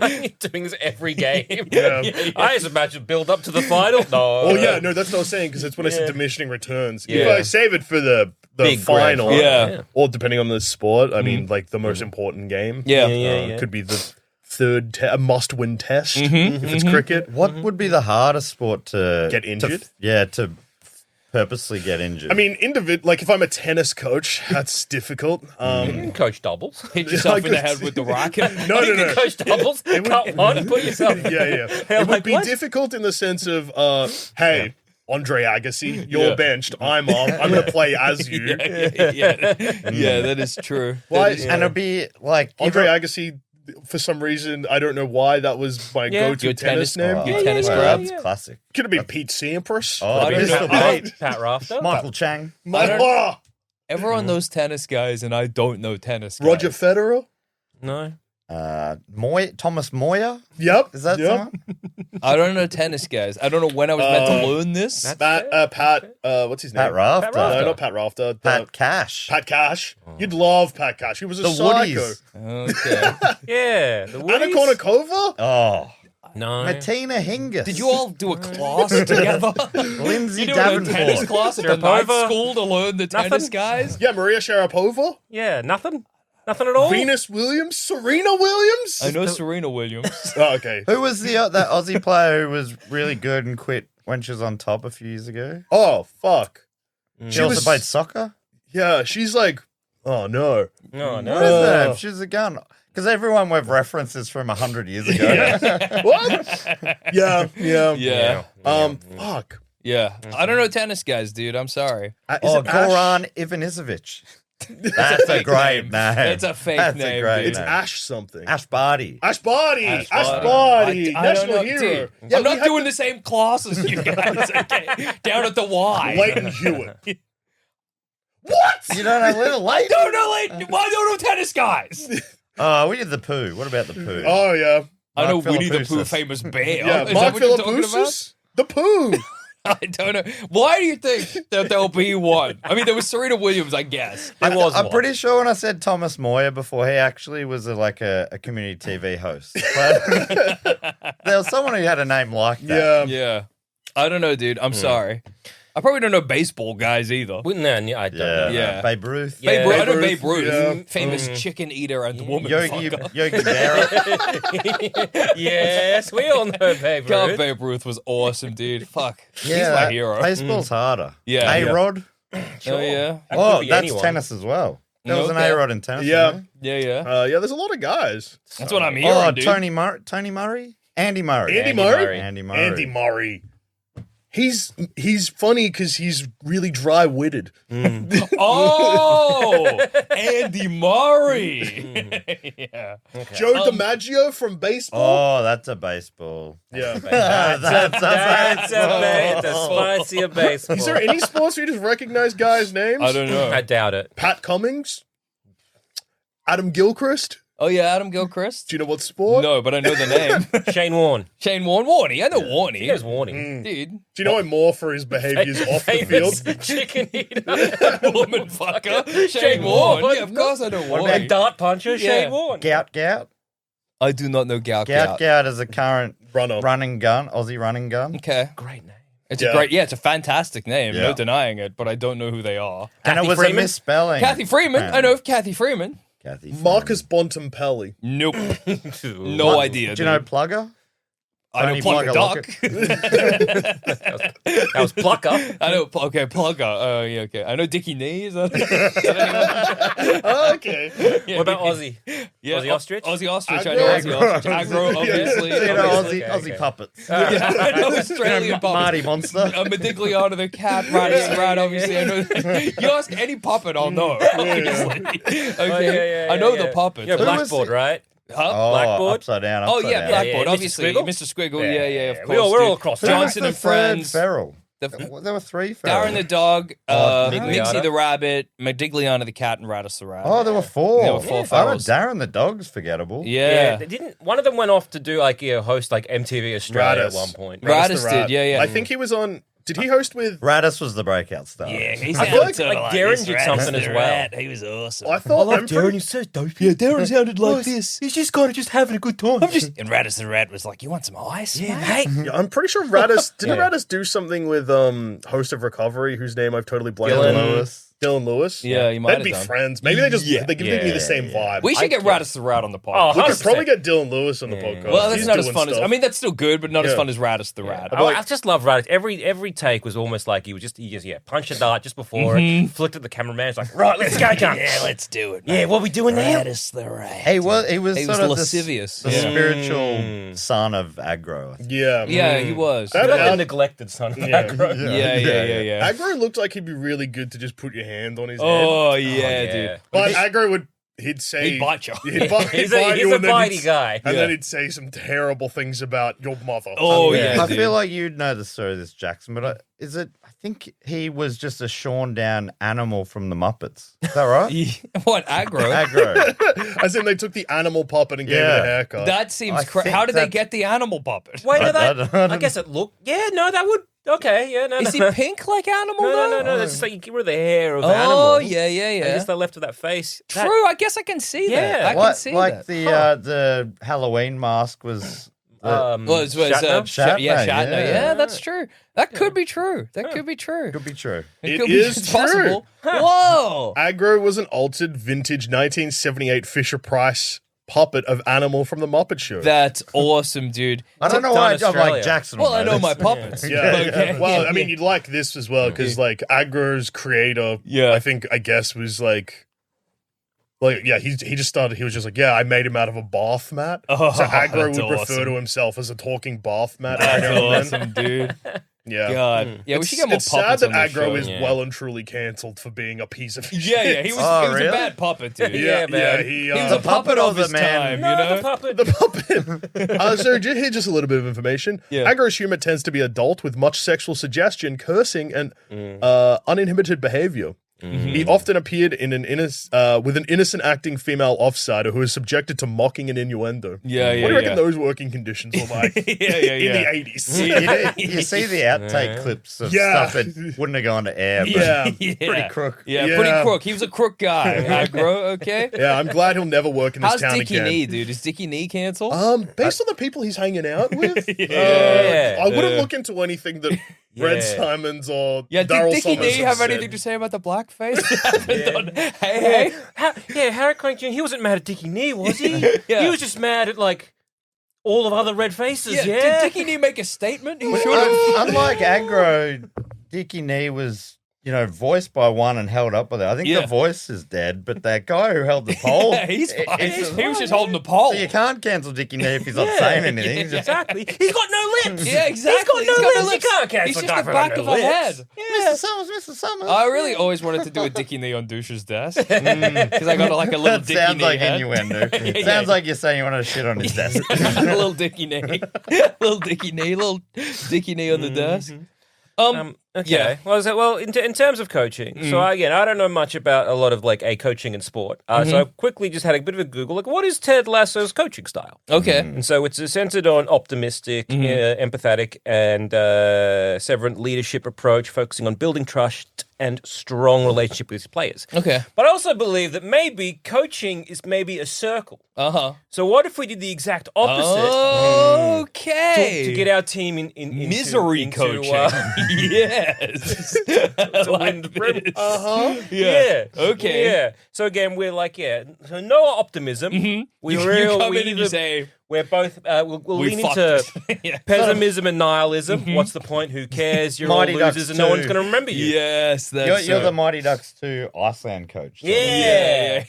I'm doing this every game. Yeah. I just imagine build up to the final. No. Oh yeah, no, that's what I was saying because it's when I said diminishing returns. If Yeah. I save it for the Big grand final, final. Yeah. or depending on the sport, I mean, like the most important game. Yeah. Yeah. Could be the third a must-win test Mm-hmm, if it's cricket. What would be the hardest sport to Get injured? to purposely get injured? I mean, like if I'm a tennis coach, that's difficult. You can coach doubles. Hit yourself in the head with the racket. No, You no, can no. coach doubles. Cut one, put yourself. Yeah. I'm It would like, be what? difficult in the sense of, hey, Andre Agassi, you're Yeah. benched. I'm off. I'm going to play as you. Yeah, that is true. Why- That is- And it'd be like Andre Agassi, for some reason, I don't know why, that was my Yeah. go-to Your tennis name. Oh, Your tennis wow, grab? that's classic. Could have been Pete Sampras. Oh, I don't Mr. know. Pete. Pat Rafter. Michael Chang. Oh, Everyone knows tennis guys, and I don't know tennis guys. Roger Federer. No. Thomas Moyer. Yep. Is that yep. someone? I don't know tennis guys. I don't know when I was meant to learn this. Pat, what's his name? Pat Rafter. Pat Rafter. No, not Pat Rafter. Pat Cash. Pat Cash. You'd love Pat Cash. He was a The psycho. Woodies. Okay. Yeah. The Anna Woodies? Kournikova? Oh, No. Martina Hingis. Did you all do a class together? Lindsay You doing a tennis Davenport. class at the night Sharapova? school to learn the tennis Nothing? guys? Yeah, Maria Sharapova. Yeah. Nothing. Nothing at all. Venus Williams. Serena Williams. I know Serena Williams. Oh, okay. Who was that Aussie player who was really good and quit when she was on top a few years ago? Oh, fuck. She also played soccer. Yeah, she's like, oh, no. No. What No. is that? She's a gun. Because everyone with references from 100 years ago. What? Yeah. Yeah. Fuck. Yeah. I don't know tennis guys, dude. I'm sorry. Is Oh, it Ash? Goran Ivanisevic. That's a fake great name. name. That's a fake That's name, A great dude. It's name. Ash something. Ash Barty. Ash Barty. Ash Ash Barty. Barty. I don't National know, hero. dude. Yeah, I'm we not had doing the same class as you guys, okay? Down at the Y. Leighton Hewitt. What? You don't know Little I Late? don't know, like, I don't know tennis guys. Oh, we did the poo. What about the poo? Oh, yeah. I know Mark Winnie the Pooh, Philippoussis. famous bear. Yeah, Is Mark that what you're talking about? Philippoussis? The poo. I don't know. Why do you think that there'll be one? I mean, there was Serena Williams, I guess. There was I'm one. pretty sure when I said Thomas Moyer before, he actually was a community TV host. But there was someone who had a name like that. Yeah. Yeah. I don't know, dude. I'm sorry. I probably don't know baseball guys either. Wouldn't that? I don't know. Yeah. Babe Ruth. Yeah. Babe Ruth, I know Babe Babe Ruth, Ruth, yeah. famous chicken eater and woman Yogi fucker. Berra. Yes, we all know Babe God, Ruth. Babe Ruth was awesome, dude. Fuck. He's Yeah, my hero. Baseball's harder. Yeah. A-Rod. Oh, yeah. That Oh, could be that's anyone. tennis as well. There was an Okay. A-Rod in tennis. Yeah. wasn't Yeah, yeah. Yeah, there's a lot of guys. That's what I'm there? hearing, Oh, dude. Tony Murray? Andy Murray. Andy Andy Murray? Murray. Andy Murray. Andy Murray. He's funny because he's really dry-witted. Oh, Andy Murray. Yeah. Joe DiMaggio from baseball. Oh, that's a baseball. Yeah. That's a spicier baseball. Is there any sports where you just recognize guys' names? I don't know. I doubt it. Pat Cummings? Adam Gilchrist? Oh, yeah, Adam Gilchrist? Do you know what sport? No, but I know the name. Shane Warne. Shane Warney. I know Warney. He knows Warning. Dude. Do you know him more for his behaviors off the field? Famous chicken eater. Woman fucker. Shane Warne. Yeah, of course I know What Warney. about dart puncher? Yeah. Shane Warne. Gout. I do not know Gout Gout is a current Runner. running gun, Aussie running gun. Okay. Great name. It's Yeah. it's a fantastic name. Yeah. No denying it, but I don't know who they are. And it Kathy was Freeman? a misspelling. Kathy Freeman. I know of Kathy Freeman. Kathy Freeman. Marcus Bontempelli. Nope. No idea. Do you know dude. Plugger? I know Tony Plug a Plugger Duck. That was Plucker. I know. Okay, Plugger. Oh, yeah. Okay. I know Dickie Knee. Is that? Oh, okay. What about Aussie? Yeah, Aussie Ostrich? Aussie Ostrich. I Aggro. know Aussie Ostrich. Aggro, obviously. You know, obviously. Aussie Okay. puppets. Yeah, I know Australian puppets. Marty Monster. Modigliano the cat, Ratty Rat, obviously. I know. You ask any puppet, I'll know. Obviously. Okay. Oh, yeah, I know yeah. the puppets. You're Who was Blackboard, it? right? Huh? Oh, Blackboard? upside down. Oh, upside yeah, down. Blackboard, Yeah, Mr. obviously. Squiggle? Mr. Squiggle, yeah, of course. We're all dude. across. Who John. was Johnson the and third Friends. feral? The- There were three ferals. Darren the dog, Oh, Nixie Modigliano. the rabbit, Modigliano the cat, and Radis the rat. Oh, there were four. There were four Oh, ferals. Darren the dog's forgettable. Yeah. They didn't. One of them went off to do host MTV Australia Radis. at one point. Radis the Rat. did, yeah. I think he was on. Did he host with? Radis was the breakout star. Yeah, he I feel like Darren did something as well. He was awesome. I thought. I'm pretty- He's so dopey. Yeah, Darren sounded like this. He's just kind of just having a good time. And Radis the rat was like, "You want some ice, mate?" Yeah, I'm pretty sure Radis didn't Yeah. Radis do something with host of Recovery, whose name I've totally blanked Gillen. on. Lewis. Dylan Lewis. Yeah, you might They'd have be done. friends. Maybe they give me the same vibe. We should get Radis the Rat on the Oh, podcast. We could 100%. probably get Dylan Lewis on the podcast. Well, that's He's not as doing fun as. stuff. I mean, that's still good, but not as Yeah. fun as Radis the Rat. I just love Raditz. Every take was almost like he just punched a dart just before it, flicked at the cameraman. It's like, right, let's go, John. Yeah, let's do it. Yeah, what are we doing now? Radis the Rat. He was He was sort of lascivious. the spiritual son of Aggro. I think. Yeah. Yeah, he was. That- Like a neglected son of Aggro. Yeah. Aggro looked like he'd be really good to just put your hand on his head. Oh yeah, dude. But Aggro he'd say... He'd bite you. He'd bite He's you a and then bitey guy. And then he'd say some terrible things about your mother. Oh yeah, I dude. feel like you'd know the story of this, Jackson, but I think he was just a shorn down animal from the Muppets. Is that right? What aggro? Aggro. As in they took the animal puppet and gave it Yeah. a haircut. That seems I crazy. think How did they that- get the animal puppet? Wait, no, I that, don't- I guess it looked... Yeah, no, that would... Okay, yeah, no, Is he no. pink like animal? No, though? That's just like you get rid of the hair of Oh animals. yeah. And just they left with that face. That- True. I guess I can see that. Yeah. I can What, see like that. the Halloween mask was. Well, it was Shatner? Shatner, Shatner, Shatner. yeah. Yeah, that's true. That could be true. That could be true. Could be true. It could be is it's possible. Whoa. Aggro was an altered vintage 1978 Fisher-Price puppet of Animal from the Muppet Show. That's awesome, dude. I don't know Done why I'm Australia. like Jackson. Well, I know this. my puppets. Yeah. Okay. Well, Yeah, I mean, you'd like this as well because, like, Aggro's creator, Yeah. I guess, was like, he just started. He was just like, yeah, I made him out of a bath mat. Oh, so Aggro that's would refer awesome. to himself as a talking bath mat. That's every now and then. awesome, dude. Yeah. God. Yeah, we should get more It's sad puppets that on this Aggro show. is Yeah. well and truly cancelled for being a piece of shit. Yeah, he was, Oh, he was really? a bad puppet, dude. Yeah, man. He He was the a puppet or of the his man? time, No, you know? the puppet. puppet. So here's just a little bit of information. Yeah. Aggro's humor tends to be adult with much sexual suggestion, cursing, and uninhibited behavior. He often appeared in with an innocent acting female offsider who is subjected to mocking and innuendo. Yeah, What do you reckon those working conditions were like in the 80s? You see the outtake clips of Yeah. stuff that wouldn't have gone to air. But Yeah. pretty crook. Yeah, Yeah. pretty crook. He was a crook guy. Aggro, okay? Yeah, I'm glad he'll never work in this How's town Dickie again. Knee, dude? Is Dickie Knee canceled? Based on the people he's hanging out with, Yeah. I wouldn't look into anything that Red Simons or Yeah, did Daryl Dickie Summers Knee have said. anything to say about the blackface? Hey, Harry Connick Jr., he wasn't mad at Dickie Knee, was he? Yeah. He was just mad at, like, all of other red faces, Yeah, yeah? did Dickie Knee make a statement? He should have. Unlike Aggro, Dickie Knee was, voiced by one and held up with it. I think Yeah. the voice is dead, but that guy who held the pole, He's fine. it's- He was just holding the pole. so you can't cancel Dickie Knee if he's not saying anything. He's just, Exactly. He's got no lips. Yeah, exactly. He's got no lips. You can't cancel He's a just guy the for back no of a lips. head. Mr. Summers, Mr. Summers. I really always wanted to do a Dickie Knee on Douche's desk because I got like a little That Dickie sounds Knee like head. innuendo. Yeah. Sounds like you're saying you want to shit on his desk. a little Dickie Knee, little Dickie Knee, little Dickie Knee on the desk. Okay. Yeah. Well, in terms of coaching, so again, I don't know much about a lot of like coaching in sport. So I quickly just had a bit of a Google. Like, what is Ted Lasso's coaching style? Okay. And so it's centered on optimistic, empathetic, and severant leadership approach, focusing on building trust and strong relationship with his players. Okay. But I also believe that maybe coaching is maybe a circle. Uh-huh. So what if we did the exact opposite Okay. to get our team in misery into, coaching. Yes. to win the Prem. Yeah. Yeah. Okay. Yeah. So again, we're like, so no optimism. We You real, come we in and you either- say, we're both we'll we lean fucked into it. Yeah. pessimism and nihilism. What's the point? Who cares? You're all Mighty Ducks losers, and no one's 2. going to remember you. Yes, that's You're the Mighty Ducks 2 Iceland coach. So Yeah.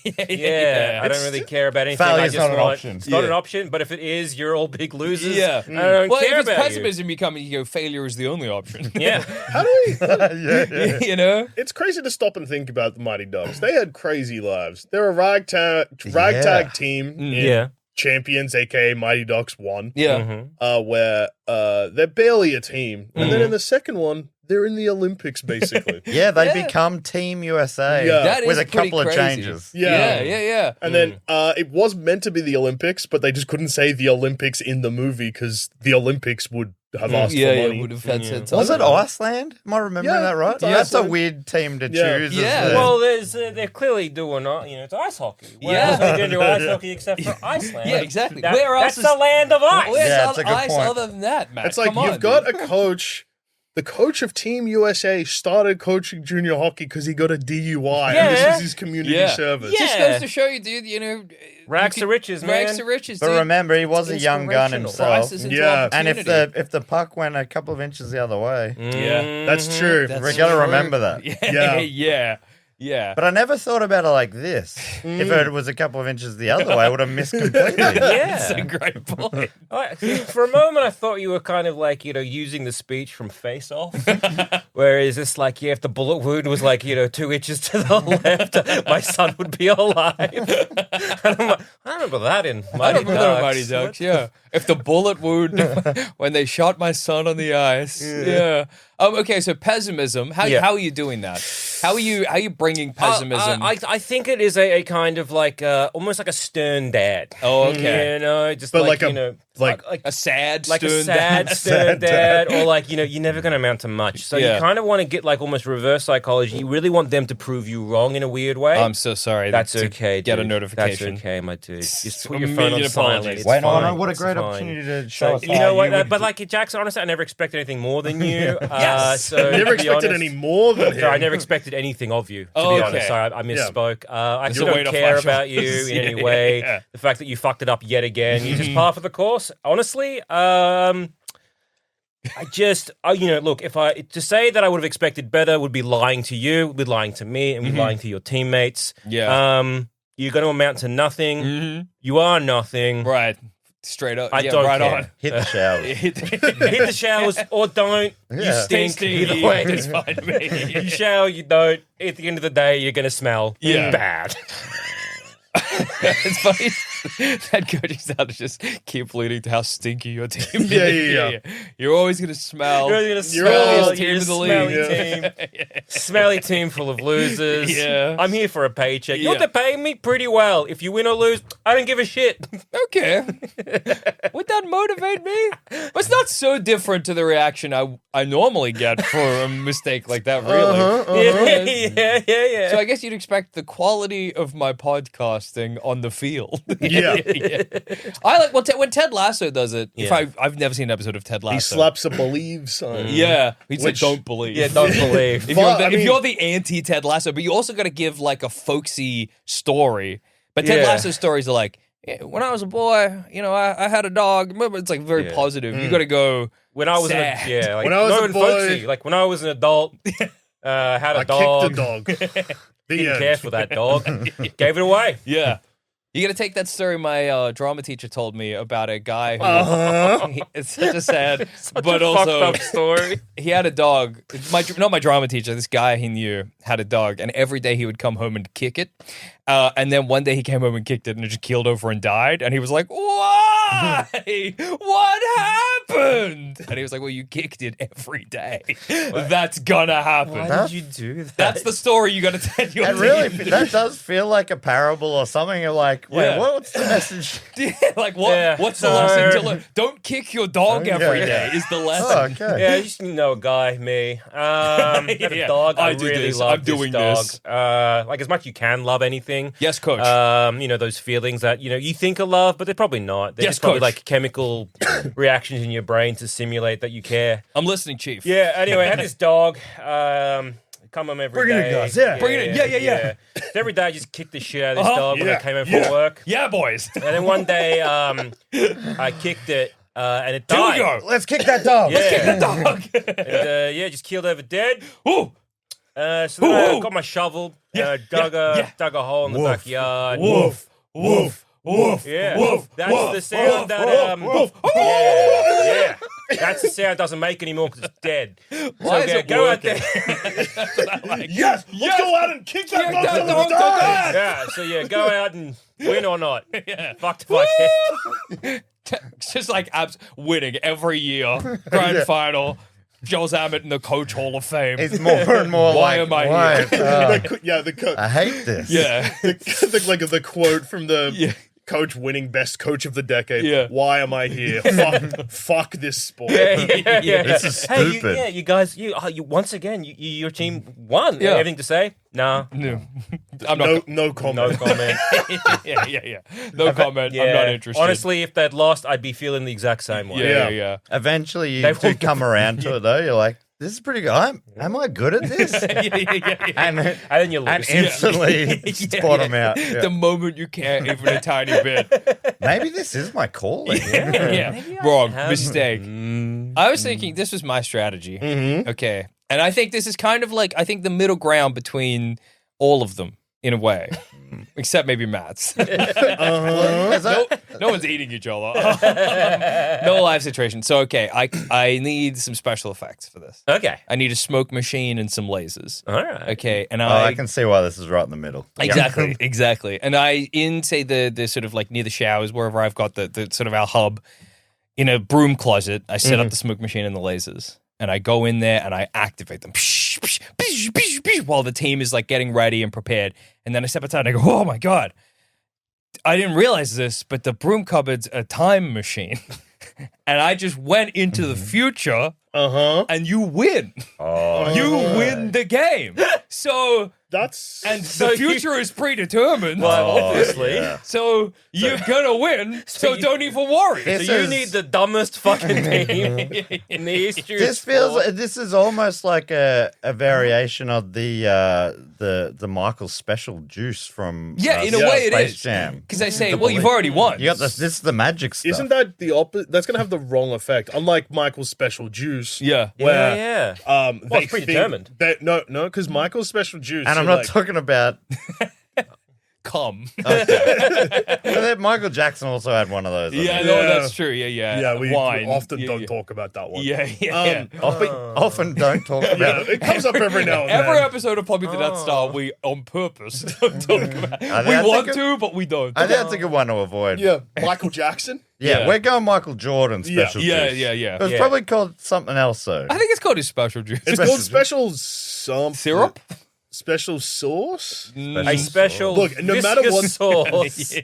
I don't really care about anything. Failure's I just not an want, option. It's not Yeah. an option, but if it is, you're all big losers. Yeah. I don't Well, care if it's about pessimism, you go, failure is the only option. you. Yeah. How do we? yeah. You know? It's crazy to stop and think about the Mighty Ducks. They had crazy lives. They're a ragtag team in Yeah. Champions, aka Mighty Ducks 1, Yeah. where they're barely a team. And then in the second one, they're in the Olympics, basically. Yeah, they Yeah. become Team USA Yeah. That with is a couple pretty of crazy. changes. Yeah. And then it was meant to be the Olympics, but they just couldn't say the Olympics in the movie because the Olympics would have asked Yeah, for yeah, money. would have had said Was something. it Iceland? Am I remembering Yeah, that right? it's Yeah, that's a Iceland. weird team to Yeah. choose. Yeah. as the- Well, they're clearly doing, it's ice hockey. Where Yeah. else are we going to do ice hockey except for Iceland? Yeah, exactly. That- Where else That's the land of ice. Where's Yeah, that's a good ice point. other than that, Matt? It's like Come on, you've got dude. a coach the coach of Team USA started coaching junior hockey because he got a DUI. Yeah. And this is his community Yeah. service. Just Yeah. goes to show you, dude. You know, Rags to riches, man. Rags to riches, But dude. remember, he was a It's young gun inspirational. himself. Rises into Yeah. And opportunity. if the puck went a couple of inches the other way, Yeah. That's true. That's we got to true. remember that. Yeah. yeah. Yeah. But I never thought about it like this. If it was a couple of inches the other way, I would have missed completely. That's a Yeah. great point. For a moment, I thought you were kind of like, using the speech from Face Off. Whereas it's like, if the bullet wound was like, 2 inches to the left, my son would be alive. And I'm like, I remember that in Mighty Ducks. Mighty Ducks, yeah. If the bullet wound when they shot my son on the ice, yeah. Okay, so pessimism. How are you doing that? How are you bringing pessimism? I think it is a kind of like almost like a stern dad. Oh, okay. Just But like, like a sad, like stern a sad, dad. stern dad, or like, you're never going to amount to much. So Yeah. you kind of want to get like almost reverse psychology. You really want them to prove you wrong in a weird way. I'm so sorry. That's to okay, Get a dude. notification. That's okay, my dude. Just A put your phone million on silent. apologies. It's Wait, fine. no, what a It's great fine. opportunity to show us You know what? would But like Jackson, honestly, I never expected anything more than you. Yes. So never to be expected honest- any more than him. Sorry, I never expected anything of you, to Oh, be okay. honest. Sorry, I misspoke. I There's a still way don't to care flash about on you this. in Yeah, any way. yeah. The fact that you fucked it up yet again, you're just par for the course. Honestly, I just, look, to say that I would have expected better would be lying to you, would be lying to me, and would be lying to your teammates. Yeah. You're going to amount to nothing. You are nothing. Right. Straight up. I yeah, don't right care. on. hit the shower. Hit the showers or don't. You Yeah. stink. Either way. It's fine to me. You shower, you don't. At the end of the day, you're going to smell bad. It's funny that coaching style to just keep leading to how stinky your team is. Yeah. You're always gonna smell. You're going to You're smell. always You're a team in the smelly league. team. Smelly team full of losers. Yeah. I'm here for a paycheck. You're Yeah. paying me pretty well. If you win or lose, I don't give a shit. Okay. Would that motivate me? But it's not so different to the reaction I normally get for a mistake like that, really. Yeah. So I guess you'd expect the quality of my podcasting on the field. Yeah. I like when Ted Lasso does it. If Yeah. I've never seen an episode of Ted Lasso. He slaps a believe sign. Yeah, he'd say Which- don't believe. Yeah, don't believe. If, But, you're the, I if mean- you're the anti Ted Lasso, but you also got to give like a folksy story. But Ted Yeah. Lasso stories are like, yeah, when I was a boy, I had a dog. Remember, it's like very Yeah. positive. You got to go. When I was Sad. like, When I was not a even boy- folksy. Like when I was an adult, had a I dog. kicked the dog. The Didn't end. care for that dog. Gave it away. Yeah. You got to take that story my drama teacher told me about a guy who. It's such a sad, but Such a also fucked up story. he had a dog. Not my drama teacher. This guy he knew had a dog, and every day he would come home and kick it. And then one day he came home and kicked it, and it just keeled over and died. And he was like, "Why? What happened?" And he was like, "Well, you kicked it every day. That's gonna happen." Why did you do that? That's the story you got to tell your And really, team. that does feel like a parable or something. You're like, wait, Yeah. what's the message? Yeah, like what? Yeah. What's the So- lesson to learn? Don't kick your dog Yeah, every yeah. day. Is the Oh, lesson? okay. Yeah, you just know a guy, me. Had a Yeah. dog. I I do really this. love I'm doing this dog. this. Like as much you can love anything. Yes, coach. Those feelings that you think are love, but they're probably not. They're Yes, just probably coach. like chemical reactions in your brain to simulate that you care. I'm listening, Chief. Yeah. Anyway, I had this dog. Come home every Bring it in, day. guys. Yeah. Bring it in. Yeah. So every day I just kicked the shit out of this Uh-huh. dog when Yeah. I came home Yeah. from work. Yeah, boys. And then one day I kicked it and it Here we died. go. Let's kick that dog. Yeah. Dog. And, just keeled over dead. Ooh. So then Ooh. I got my shovel, Yeah, dug a hole in the Woof. backyard. Woof. Woof. Woof. Yeah, Woof. that's Woof. the sound that yeah, that's the sound it doesn't make anymore because it's dead. Why is yeah, it go out working? there. Yes, let's go out and kick that dog till it dies. Yeah, so go out and win or not. Yeah. Fucked if I can. It's just like winning every year. Grand final. Joel Zammett in the Coach Hall of Fame. It's more and more Why like, am I why? here? I hate this. Yeah. the quote from the Yeah. coach winning best coach of the decade. Yeah. Why am I here? fuck this sport. Yeah. This is Hey, stupid. you guys, you once again, your team won. Yeah. Anything to say? Nah. No. I'm not. No comment. No comment. Yeah. No comment. Yeah. I'm not interested. Honestly, if they'd lost, I'd be feeling the exact same way. Yeah. Yeah. Eventually, They you do won't- come around to it, though. You're like, this is pretty good. Am I good at this? yeah. And then you lose. and instantly spot them out. Yeah. The moment you care, even a tiny bit. Maybe this is my calling. Yeah. Wrong. Mistake. I was thinking this was my strategy. Okay. And I think this is kind of like, I think the middle ground between all of them in a way. Except maybe Matt's. No one's eating each other. No live situation. So, okay, I need some special effects for this. Okay. I need a smoke machine and some lasers. All right. Okay, and I can see why this is right in the middle. Exactly. And in, say, the sort of like near the showers, wherever I've got the sort of our hub, in a broom closet, I set up the smoke machine and the lasers. And I go in there and I activate them while the team is like getting ready and prepared. And then I step outside and I go, oh my God, I didn't realize this, but the broom cupboard's a time machine. And I just went into the future and you win. You win the game. So the future is predetermined. Well, obviously. Yeah. So you're gonna win. So don't even worry. So you need the dumbest fucking team in the history. This is almost like a variation of the Michael special juice from In a way it Space is. Jam. Because I say, well, you've already won. You got this. This is the magic stuff. Isn't that the opposite? That's going to have the wrong effect. Unlike Michael's special juice. Yeah. Where, Well, they it's predetermined. No, because Michael's special juice. And I'm not talking about. Come. Well, Michael Jackson also had one of those. I think. No, that's true. Yeah. Yeah, we Wine. often don't talk about that one. Yeah. Often don't talk about it. It comes up every now and Every then. episode of Plugging the Death Star, we on purpose don't talk about. I We think want it- to, but we don't. I think that's a good one to avoid. Yeah, Michael Jackson. Yeah, Yeah. we're going Michael Jordan special juice. Yeah. It was probably called something else though. I think it's called his special juice. It's called special something. Syrup? Special sauce. A special Look, no matter viscous what- sauce.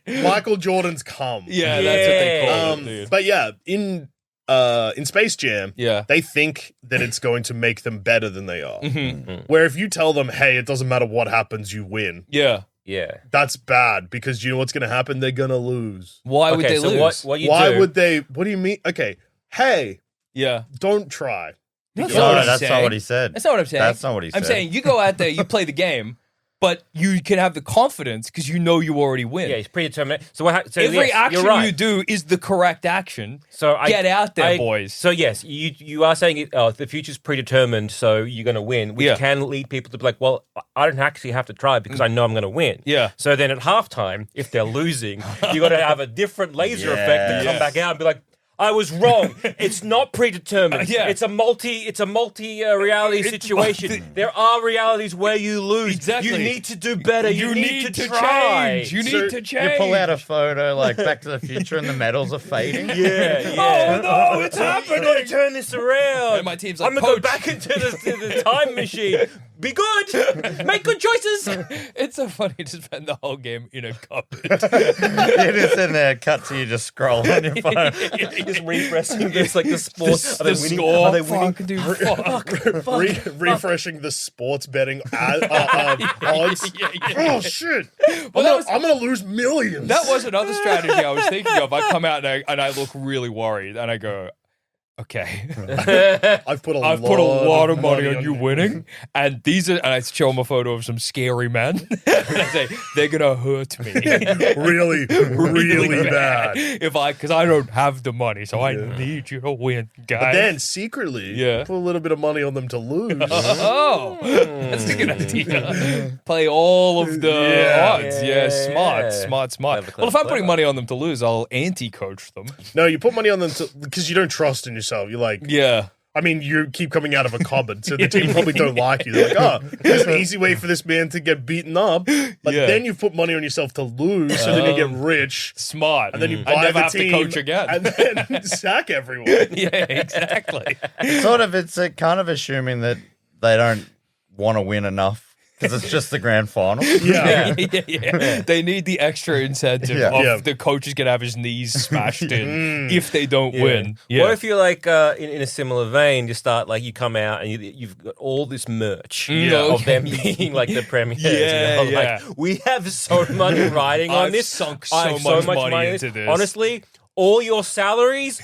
Michael Jordan's cum. Yeah, that's what they call it, dude. But yeah, in Space Jam, Yeah. they think that it's going to make them better than they are. Mm-hmm. Where if you tell them, hey, it doesn't matter what happens, you win. Yeah. Yeah. That's bad because you know what's going to happen? They're going to lose. Why would they so lose? what you Why do? would they? What do you mean? Okay, hey, Yeah. don't try. That's No, not what I'm that's saying. not what he said. That's not what I'm saying. That's not what he I'm said. saying you go out there, you play the game, but you can have the confidence because you know you already win. Yeah, it's predetermined. So what? So Every yes, action you're right. you do is the correct action. So Get out there, boys. So yes, you are saying the future's predetermined, so you're going to win, which Yeah. can lead people to be like, well, I don't actually have to try because I know I'm going to win. Yeah. So then at halftime, if they're losing, you got to have a different laser effect and come back out and be like, I was wrong. It's not predetermined. Yeah. It's a multi reality situation. There are realities where you lose. Exactly. You need to do better. You need to try. change. You So need to change. You pull out a photo like Back to the Future and the medals are fading. Yeah. Oh, no, it's You happening. got to turn this around. And my team's like, I'm gonna "Coach." go back into the time machine. Be good. Make good choices. It's so funny to spend the whole game in a cupboard. You're just in there, cut to you just scroll on your phone. Just refreshing this like the sports. Are they the winning? score. Are they winning? Fuck, dude, fuck. Refreshing the sports betting odds. Yeah. Oh shit! Well, I'm gonna lose millions. That was another strategy I was thinking of. I come out and I look really worried, and I go, okay, I've put a lot of money on you winning, and and I show them a photo of some scary men, and I say they're gonna hurt me really, really bad. because I don't have the money, so I need you to win, guys. But then secretly, put a little bit of money on them to lose. Oh, that's a good idea. Play all of the odds. Yeah, smart. Clever, Well, if I'm putting clever. money on them to lose, I'll anti-coach them. No, you put money on them because you don't trust in yourself. You're like, Yeah. I mean, you keep coming out of a cupboard, so the team probably don't like you. They're like, oh, there's an easy way for this man to get beaten up. But Yeah. then you put money on yourself to lose, so then you get rich. Smart. And then you I buy never the have team to coach again. and then sack everyone. Yeah, exactly. It's kind of assuming that they don't want to win enough because it's just the grand final. Yeah. Yeah. They need the extra incentive Yeah. of Yeah. the coach is going to have his knees smashed in if they don't win. Yeah. What if you're like in a similar vein? You start like you come out and you've got all this merch of them being like the premiers. Yeah, Like we have so much riding on I've this. sunk I have so much money on into this. Honestly, all your salaries,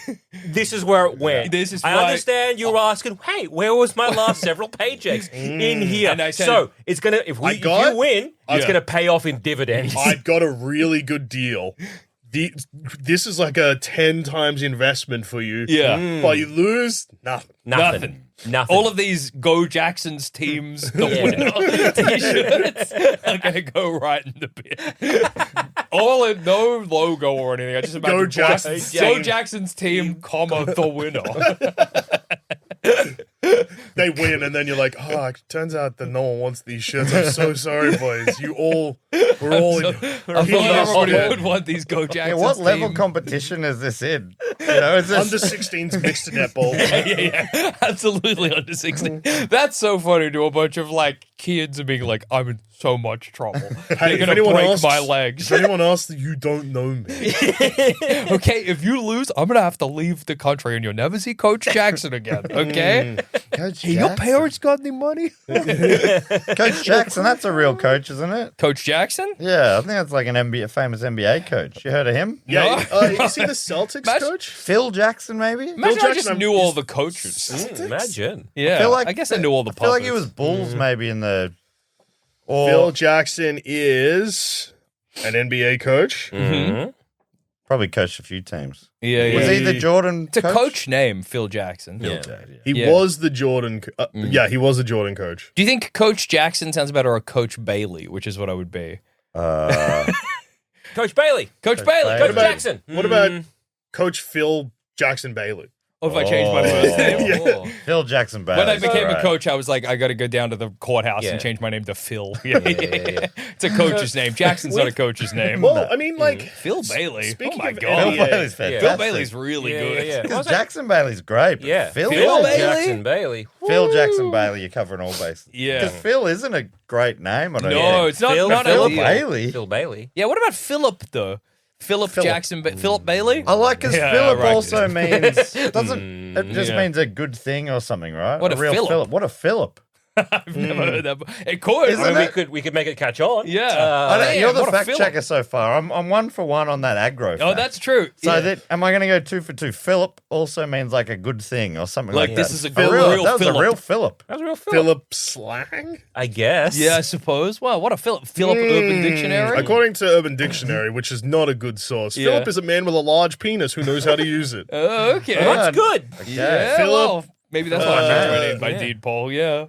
this is where it went. This is I why- understand you were asking, hey, where was my last several paychecks? In here. And I said- so it's gonna if you win, it's Yeah. gonna pay off in dividends. I got a really good deal. This is like a 10 times investment for you. Yeah. But you lose, nothing. Nothing. All of these Go Jackson's teams, the winner t-shirts, are going to go right in the bin. All in no logo or anything. I just imagine Go Jackson's Go team. Jackson's team, comma, the winner. They win, and then you're like, oh, it turns out that no one wants these shirts. I'm so sorry, boys. We're all in. I thought everybody would want these Go Yeah, Jackson's what level team. competition is this in? You know, is this Under 16s mixed netball. yeah, absolutely under 16. That's so funny to a bunch of like kids and being like, I'm in so much trouble. Hey, They're if gonna anyone break asks- my legs. If anyone asks that you don't know me, Okay, if you lose, I'm gonna have to leave the country and you'll never see Coach Jackson again. Okay? Coach Hey, your Jackson? parents got any money? Coach Jackson, that's a real coach, isn't it? Coach Jackson? Yeah, I think that's like a famous NBA coach. You heard of him? yeah, you see the Celtics Imagine- coach? Phil Jackson, maybe? Imagine I Jackson, just knew all the coaches. Imagine. Yeah, feel like I guess I knew all the I feel like he puppets. was Bulls maybe in the... Or Phil Jackson is an NBA coach. probably coached a few teams. Yeah, Was yeah. he the Jordan It's a coach name, Phil Jackson. Yeah. He Yeah. was the Jordan. Yeah, he was the Jordan coach. Do you think Coach Jackson sounds better or Coach Bailey, which is what I would be? Coach Bailey. Coach Bailey. Coach Coach Bailey. Jackson. What about Coach Phil Jackson Bailey? Or if I changed my first name. Oh. Phil Jackson Bailey. When I became a Right. coach, I was like, I got to go down to the courthouse Yeah. and change my name to Phil. Yeah. It's a coach's name. Jackson's not a coach's name. Well, I mean, like Phil Bailey. Speaking Oh my of god. Phil NBA, Bailey's Phil fantastic. Bailey's really Yeah, good. yeah, yeah. Because Was it- Jackson Bailey's great. But Yeah. Phil, Bailey? Jackson Bailey. Phil Jackson Bailey, you're covering all bases. Yeah. Because Phil isn't a great name, I don't No, think. it's not. Phil- not Phil ideal. Bailey. Phil Bailey. Yeah. What about Philip though? Philip Jackson. Philip Bailey. I like because Yeah, Philip right. also means doesn't it just Yeah. means a good thing or something, right? What a real Phillip. What a Philip. I've never heard that. It could. Isn't I mean, it? we could make it catch on. Yeah. I don't- damn, you're the what a fact Phillip. checker so far. I'm 1 for 1 on that aggro. Oh, fact. that's true. So Yeah. that am I going to go 2 for 2? Philip also means like a good thing or something like, Like, that. this is a For good- real, real that was Phillip. a real Philip. That was a real Phil. Philip slang. I guess. Yeah, I suppose. Wow, what a Philip. Philip Urban Dictionary. According to Urban Dictionary, which is not a good source, Yeah. Philip is a man with a large penis who knows how to use it. Okay. That's good. Yeah, Philip. well, maybe that's why I changed my name by yeah. deed poll. Yeah.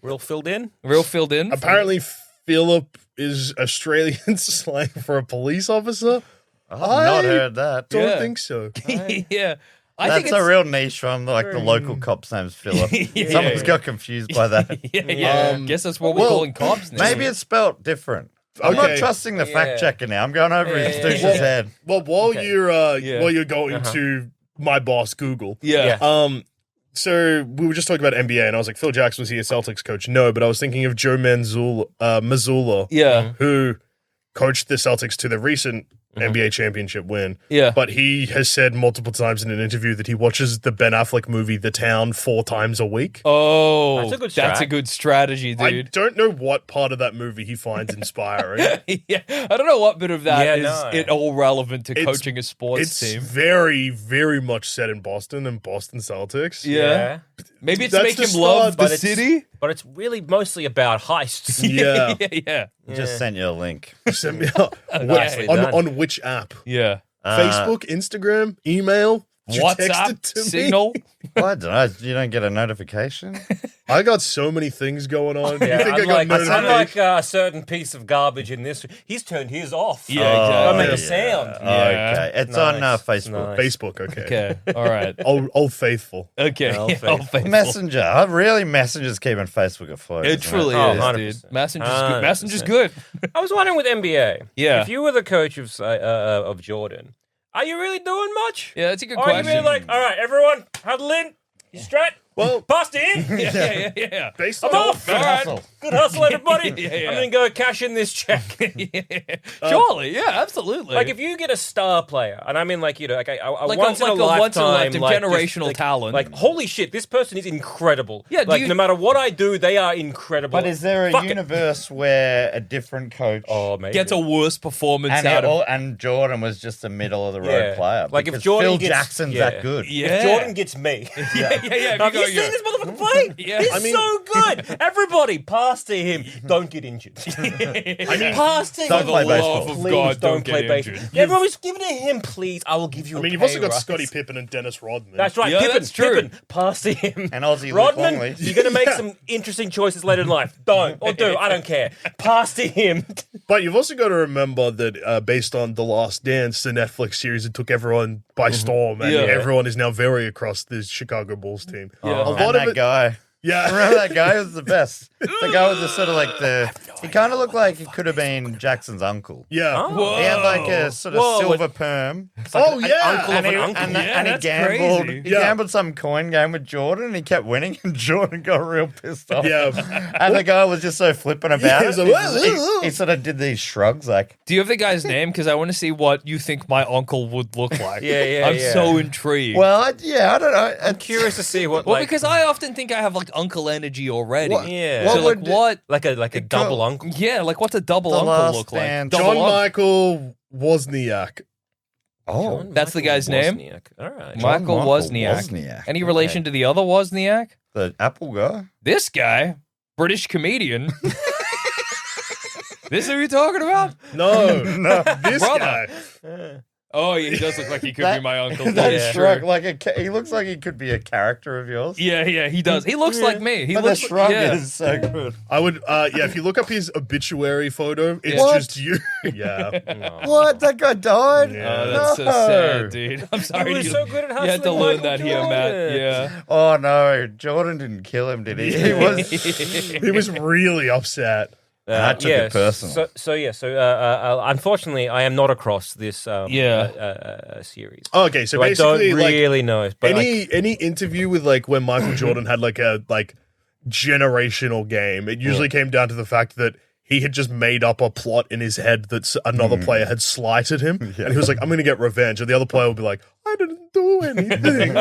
Real filled in. Real filled in. Apparently, Philip is Australian slang for a police officer. I've not I heard that. Don't Yeah. think so. yeah. I That's think a it's, real niche one. Like the local cop's name's Philip. Yeah. Someone's got confused by that. yeah. Guess that's what we're calling cops now. Maybe it's spelt different. I'm not Okay. trusting the Yeah. fact checker now. I'm going over his Yeah, douche's yeah. head. Well, while Yeah. you're going to my boss Google, Yeah. so we were just talking about NBA, and I was like, Phil Jackson was he a Celtics coach? No, but I was thinking of Joe Mazzulla, Yeah. who coached the Celtics to the recent NBA championship win. Yeah. But he has said multiple times in an interview that he watches the Ben Affleck movie The Town 4 times a week. Oh, That's a good that's a strat. good strategy, I dude. don't know what part of that movie he finds inspiring. Yeah, I don't know what bit of that Yeah, is no. it all relevant to It's- coaching a sports It's team. very, very much set in Boston and Boston Celtics. Yeah. Maybe it's to That's make the him love start, the but it's- city. But it's really mostly about heists. Yeah. yeah. Just sent you a link. Send me Nicely done. on which app? Yeah. Facebook, Instagram, email? Did you text WhatsApp, it to me? Signal. Well, I don't know. You don't get a notification? I got so many things going on. Yeah, you think I unlike, got notifications? unlike a certain piece of garbage in this, he's turned his off. Yeah, Don't make a exactly. sound. Okay. It's on Nice, Facebook. nice. Facebook, okay. Okay. All right. Old faithful. Okay. Well, Yeah, faithful. I'll faithful. Messenger. Really, Messenger's keeping Facebook afloat. It isn't truly Oh, is, 100%. dude. Messenger's 100%. good. Messenger's good. I was wondering with NBA, Yeah. if you were the coach of Jordan, are you really doing much? Yeah, that's a good Or are you question. really like, all right, everyone, huddle in, you straight? Well, Passed in. Yeah. based I'm on off. Good hustle. Good hustle, everybody. Yeah. I'm going to go cash in this check. Surely, yeah, absolutely. Like if you get a star player, and I mean like a Like once in a lifetime, like, generational talent. like holy shit, this person is incredible. Yeah, do like you- no matter what I do, they are incredible. But is there a Fuck it. universe where a different coach Oh, maybe. gets a worse performance and, out of and Jordan was just a middle of the road Yeah. player? Like, if Because Jordan Phil gets- Jackson's yeah. that good. Yeah. If Jordan gets me. yeah. Have you seen this motherfucker play? Yeah. He's I mean- so good. Everybody, pass to him. Don't get injured. Pass to Don't him. play For the baseball. love of Please God, don't don't play get baseball. injured. Yeah, everybody's giving it to him, please. I will give you I a mean, you've also got pay rise. Scottie Pippen and Dennis Rodman. That's right. Yeah, Pippen, that's true. Pippen, pass to him. And Aussie Luke Rodman, Longley. you're going to make some interesting choices later in life. Don't. Or do. I don't care. Pass to him. But you've also got to remember that based on The Last Dance, the Netflix series that took everyone by storm, and Yeah. everyone is now very across the Chicago Bulls team. Yeah. A And lot of that it, guy. yeah. Remember that guy was the best. The guy was the sort of like the. He kind of looked like he could have been Jackson's uncle. Yeah. Whoa. He had like a sort of Whoa, silver perm. Oh, An yeah. uncle of And an he, uncle. and, Yeah, and he that's gambled. crazy. He Yeah. gambled some coin game with Jordan, and he kept winning, and Jordan got real pissed off. Yeah. And the guy was just so flippant about He was it. like, He sort of did these shrugs, like, Do you have the guy's name? Because I want to see what you think my uncle would look like. Yeah, I'm yeah. so intrigued. well, I don't know. I'm curious to see what, Well, like, because I often think I have like uncle energy already. What- yeah. So what like would- what? like a double uncle. Yeah, like what's a double The uncle Last look like? Dance. Double John uncle. Michael Wozniak. Oh, John That's the Michael guy's name? Wozniak. All right. John Michael Wozniak. Wozniak. Any relation to the other Wozniak? The Apple guy. This guy, British comedian. This who you're talking about? No. This Brother. guy. Oh, yeah, he does look like he could That- be my uncle. That That's shrug, true. like he looks like he could be a character of yours. Yeah, he does. He looks like me. He But the looks shrug yeah. is so good. I would, if you look up his obituary photo, it's What? just you. Yeah. What? That guy died? Yeah. Oh, that's so No. sad, dude. I'm sorry. He was you, so good at you had to hustling learn Michael that here, Matt. Jordan. Yeah. Oh no, Jordan didn't kill him, did he? He was. He was really upset. I took it personal. So unfortunately, I am not across this series. Okay, so So I don't basically, like, really know. But any interview with like when Michael Jordan had like a generational game, it usually came down to the fact that he had just made up a plot in his head that another player had slighted him, and he was like, "I'm going to get revenge," and the other player would be like, "I didn't do anything."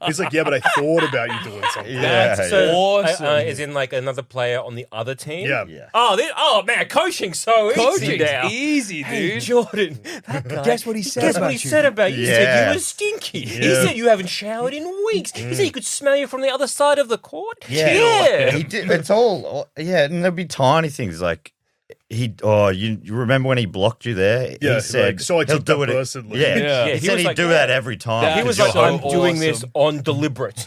He's like, "Yeah, but I thought about you doing something." Yeah, so, awesome. is in like another player on the other team. Yeah. Yeah. Oh man, coaching so easy Coaching's now. easy, Hey, dude. Jordan, that guy, Guess what he said Guess about what he you? said about you? He said Yeah. you were stinky. He Yeah. said you haven't showered in weeks. He said he could smell you from the other side of the court. Yeah. He did. It's all. Yeah, and there'll be tiny things like. You remember when he blocked you there? Yeah, he said, like, so I he'll took that do it. personally. Yeah, Yeah. he He said was he'd like, do yeah. that every time. That He is was to like, Jordan. I'm so doing this awesome. on deliberate.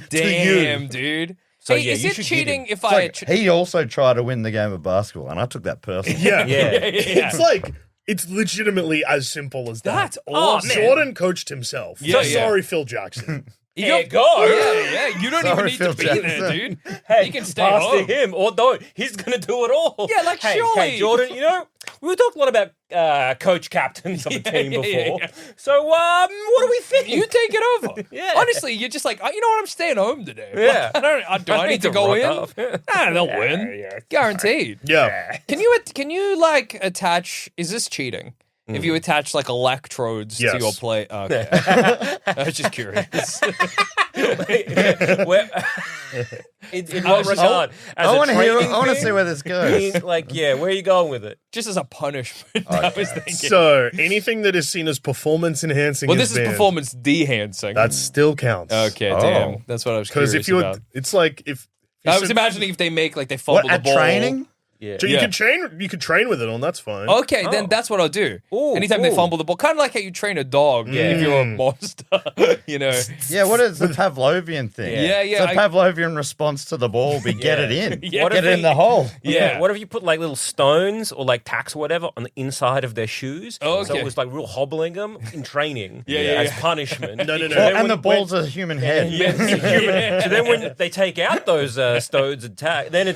Damn, dude. So, hey, yeah, is you it should get cheating him. if It's I? like, he also tried to win the game of basketball, and I took that personally. Yeah. Yeah. It's like it's legitimately as simple as that. That's Oh, awesome. man. Jordan coached himself. Yeah, So yeah. sorry, Phil Jackson. You There don't- you go. Yeah. You don't even Sorry, need Phil to be there, Jackson. dude. Hey, you can stay pass home. to him or don't. He's gonna do it all. Yeah, like, hey, surely. Hey, Jordan, you know we talked a lot about coach captains of the team yeah, before. yeah. So what do we think? You take it over. Yeah. Honestly, you're just like, you know what? I'm staying home today. Yeah. Like, do I need to go rock in? up. Nah, they'll win. yeah. Guaranteed. Yeah. Can you like attach? Is this cheating? If you attach like electrodes Yes. to your play, okay. I was just curious. Where, in what regard? As I a want to hear. training I want to thing? see where this goes. Mean, like, yeah, where are you going with it? Just as a punishment, I was thinking. So anything that is seen as performance enhancing, Well, is this is banned. performance dehancing. That still counts. Okay, Oh. damn. That's what I was Because curious if you, about. it's like if I was imagining if they make like they fumble What the at ball. training? Yeah. So you Yeah. can train. You could train with it on. That's fine. Okay, Oh. then that's what I'll do. Ooh, Anytime they ooh. fumble the ball, kind of like how you train a dog if you're a monster, you know. Yeah, what is the Pavlovian thing? Yeah. So Pavlovian response to the ball be get it in. Yeah. What Get if it in the hole. Yeah. What if you put like little stones or like tacks or whatever on the inside of their shoes? Oh, So okay. it was like real hobbling them in training Yeah, as yeah. punishment. No. And the ball's a human head. So then when they take out those stones and tacks, then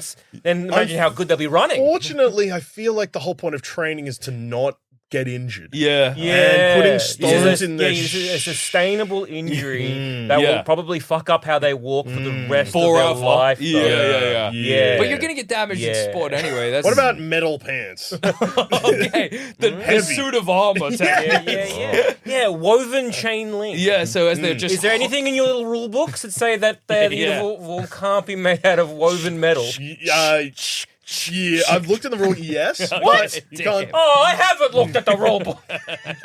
imagine how good they'll be running. Fortunately, I feel like the whole point of training is to not get injured. Yeah. And putting stones in their it's a sustainable injury that will probably fuck up how they walk for the rest of their life. Yeah. Yeah. But you're going to get damaged in sport anyway. That's What about metal pants? okay. The suit of armor. Yeah, woven chain link. Yeah, so as they're just... Is there anything in your little rule books that say that the uniform can't be made out of woven metal? Yeah, I've looked at the rule. Yes, but you can't. Oh, I haven't looked at the rule book.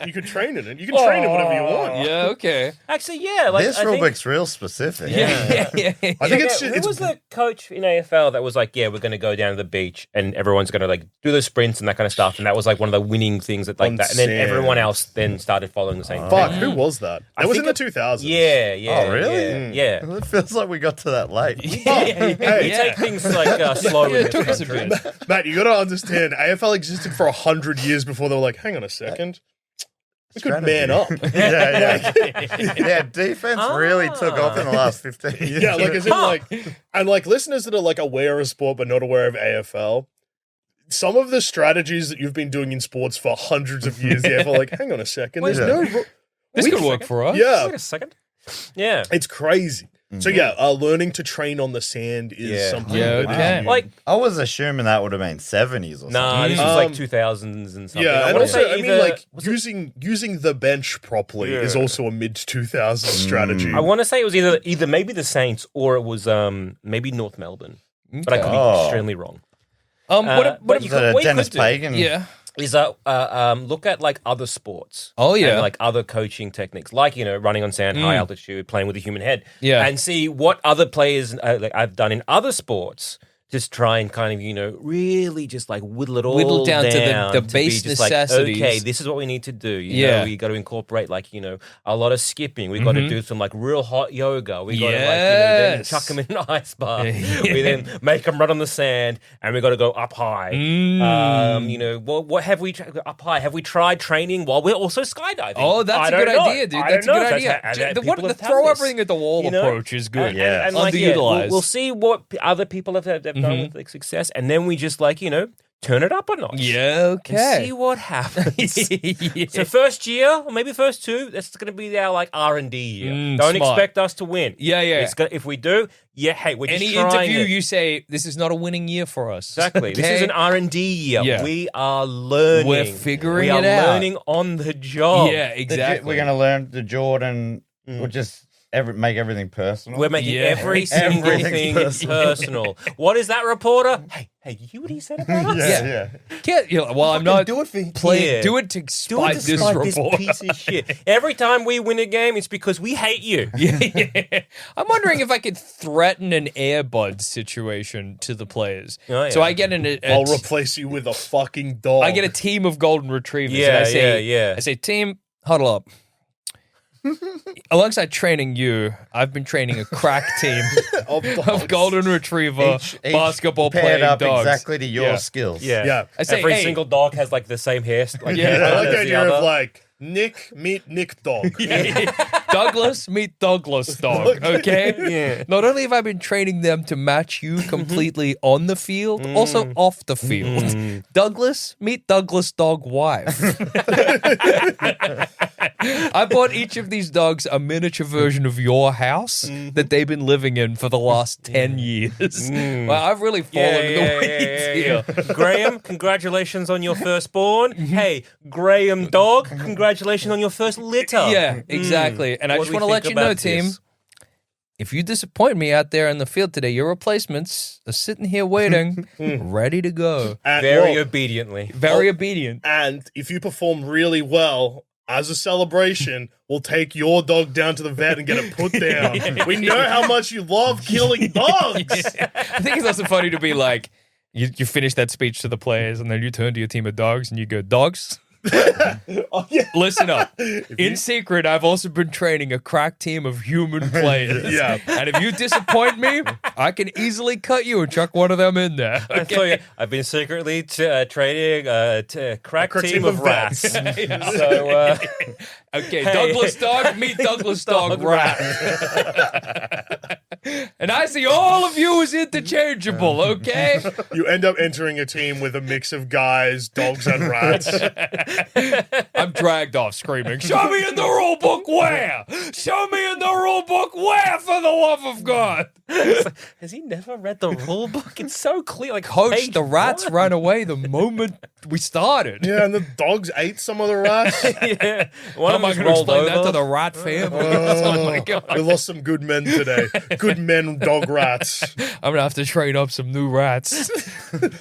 You can train in it. You can train it whatever you want. Yeah, okay. Actually, yeah. Like, This rule book's real specific. Yeah. I think who was the coach in AFL that was like, yeah, we're going to go down to the beach and everyone's going to like do the sprints and that kind of stuff, and that was like one of the winning things that like On that, and then sand. everyone else then started following the same. Fuck, thing. who was that? That was in the 2000s. Yeah. Oh, really? Yeah. It feels like we got to that late. We take things like slow. Yeah, in it took this us a country. bit. Matt, you got to understand, AFL existed for 100 years before they were like, hang on a second. We could man up. Yeah, defense really took off in the last 15 years. Yeah, like as in like, and like listeners that are like aware of sport but not aware of AFL, some of the strategies that you've been doing in sports for hundreds of years, the AFL, like, hang on a second, there's no. This could work for us. Yeah, Wait a second. Yeah. it's crazy. So yeah, learning to train on the sand is something. Yeah, that okay. is- Like, I was assuming that would have been 70s or something. nah, this was like 2000s and something. Yeah, and wanna also, say I mean, either- like using the bench properly is also a mid 2000s strategy. I want to say it was either maybe the Saints or it was maybe North Melbourne, but I could be extremely wrong. What you Was it what you Dennis could do Pagan? Yeah. is look at like other sports. Oh, yeah. and, like other coaching techniques, like running on sand, high altitude, playing with a human head. Yeah. and see what other players like I've done in other sports. Just try and kind of, really just like whittle down to the be base just necessities. Like, okay, this is what we need to do. We got to incorporate like, a lot of skipping. We got to do some like real hot yoga. We got to then chuck them in an ice bath. We then make them run on the sand, and we got to go up high. What have we up high? Have we tried training while we're also skydiving? Oh, that's a good idea, dude. That's a good idea. The throw everything at the wall approach is good. And Underutilized. we'll see what other people have done with like, success, and then we just like turn it up a notch. Yeah, okay. And see what happens. So first year, or maybe first two, that's going to be our like R&D year. Don't smart. expect us to win. Yeah. If we do, hey, we're just Any trying interview it. you say this is not a winning year for us. Exactly. Okay? This is an R&D year. Yeah. We are learning. We're figuring we are it out. learning on the job. Yeah, exactly. We're going to learn the Jordan. We'll just make everything personal. We're making Yeah. every single Everything's thing personal. What is that, reporter? Hey, you what he said about us? yeah. Can't, I'm not do it for playing. Yeah. Do it to Do it spite to this spite report. this piece of shit. Every time we win a game, it's because we hate you. Yeah. I'm wondering if I could threaten an Airbud situation to the players. Oh, yeah. So I get I'll replace you with a fucking dog. I get a team of golden retrievers. Yeah, and I say, yeah. I say, team, huddle up. Alongside training you, I've been training a crack team of golden retriever Each basketball paired playing up dogs. exactly to your Yeah. skills. Yeah. I say, Every hey, single dog has like the same hair. Like, Yeah. I like as the idea other. of like Nick meet Nick dog. Douglas meet Douglas dog, okay? Yeah. Not only have I been training them to match you completely on the field, also off the field. Douglas meet Douglas dog wife. I bought each of these dogs a miniature version of your house that they've been living in for the last 10 years. Well, I've really fallen in the weeds here. Graham, congratulations on your firstborn. Hey, Graham dog, congratulations on your first litter. Yeah, exactly. And I What just do we want to let think you know, about team, this? if you disappoint me out there in the field today, your replacements are sitting here waiting, ready to go. Very Well, obediently. Very obedient. and if you perform really well, as a celebration, we'll take your dog down to the vet and get it put down. We know how much you love killing dogs. I think it's also funny to be like, you finish that speech to the players and then you turn to your team of dogs and you go, dogs, Oh, yeah. listen up. In secret, I've also been training a crack team of human players. Yeah. And if you disappoint me, I can easily cut you and chuck one of them in there. So, I've been secretly training a crack team of rats. So, Okay, Douglas dog, meet Douglas dog rat. And I see all of you as interchangeable, okay? You end up entering a team with a mix of guys, dogs, and rats. I'm dragged off screaming, show me in the rule book where? Show me in the rule book where, for the love of God? Has he never read the rule book? It's so clear. Like, Coach, page the rats one. ran away the moment we started. Yeah, and the dogs ate some of the rats. Yeah. One How of am I them going to rolled explain over. that to the rat family? Oh my God. We lost some good men today. Good men, dog rats. I'm gonna have to train up some new rats.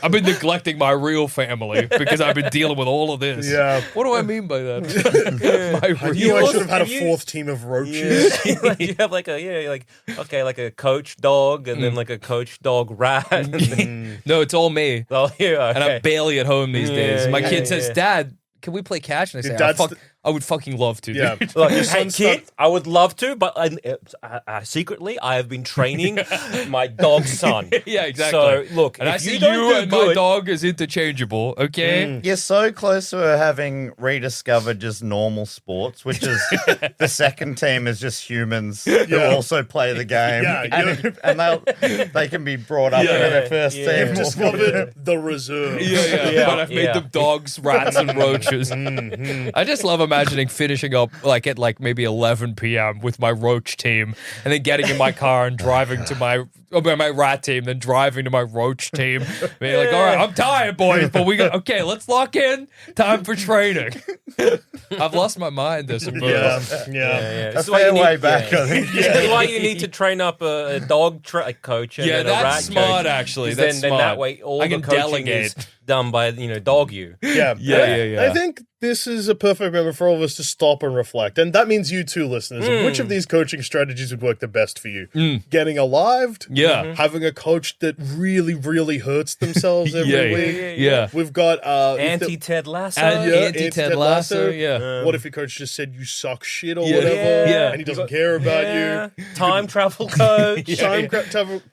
I've been neglecting my real family because I've been dealing with all of this. Yeah. What do I mean by that? My I knew I real. should have had a You- fourth team of roaches. Like, you have like like a coach dog and then like a coach dog rat. And then, No, it's all me, oh, yeah, and I'm barely at home these days. My yeah, kid says, yeah. "Dad, can we play catch?" And I say, Your dad's I would fucking love to." Yeah. Dude. Look, Your hey, son's kid, I would love to, but secretly, I have been training my dog's son. Yeah, exactly. So, look, and if I see you don't do and my good- dog is interchangeable. Okay. You're so close to having rediscovered just normal sports, which is the second team is just humans who Yeah. also play the game. Yeah, and they can be brought up Yeah. into their first Yeah. team. You've discovered the reserve. Yeah, but I've made yeah. them dogs, rats, and roaches. I just love imagining finishing up like at like maybe 11 p.m. with my roach team, and then getting in my car and driving to my rat team, then driving to my roach team. Being like, all right, I'm tired, boys, but okay, let's lock in. Time for training. I've lost my mind, I suppose. Yeah. A This is why fair you need- way back, yeah. I think. This is why you need to train up a dog coach and Yeah, then a rat that's smart, coach. actually. 'Cause That's then smart. that way all I the can coaching delegate. is done by dog you. Yeah. Yeah. I think this is a perfect moment for all of us to stop and reflect. And that means you too, listeners. Which of these coaching strategies would work the best for you? Getting alived? Yeah. Having a coach that really, really hurts themselves every week? Yeah. We've got Anti Ted Lasso. Anti-Ted Lasso, yeah. What if your coach just said you suck shit or Yeah. whatever, Yeah. and he doesn't care about you? Time travel coach.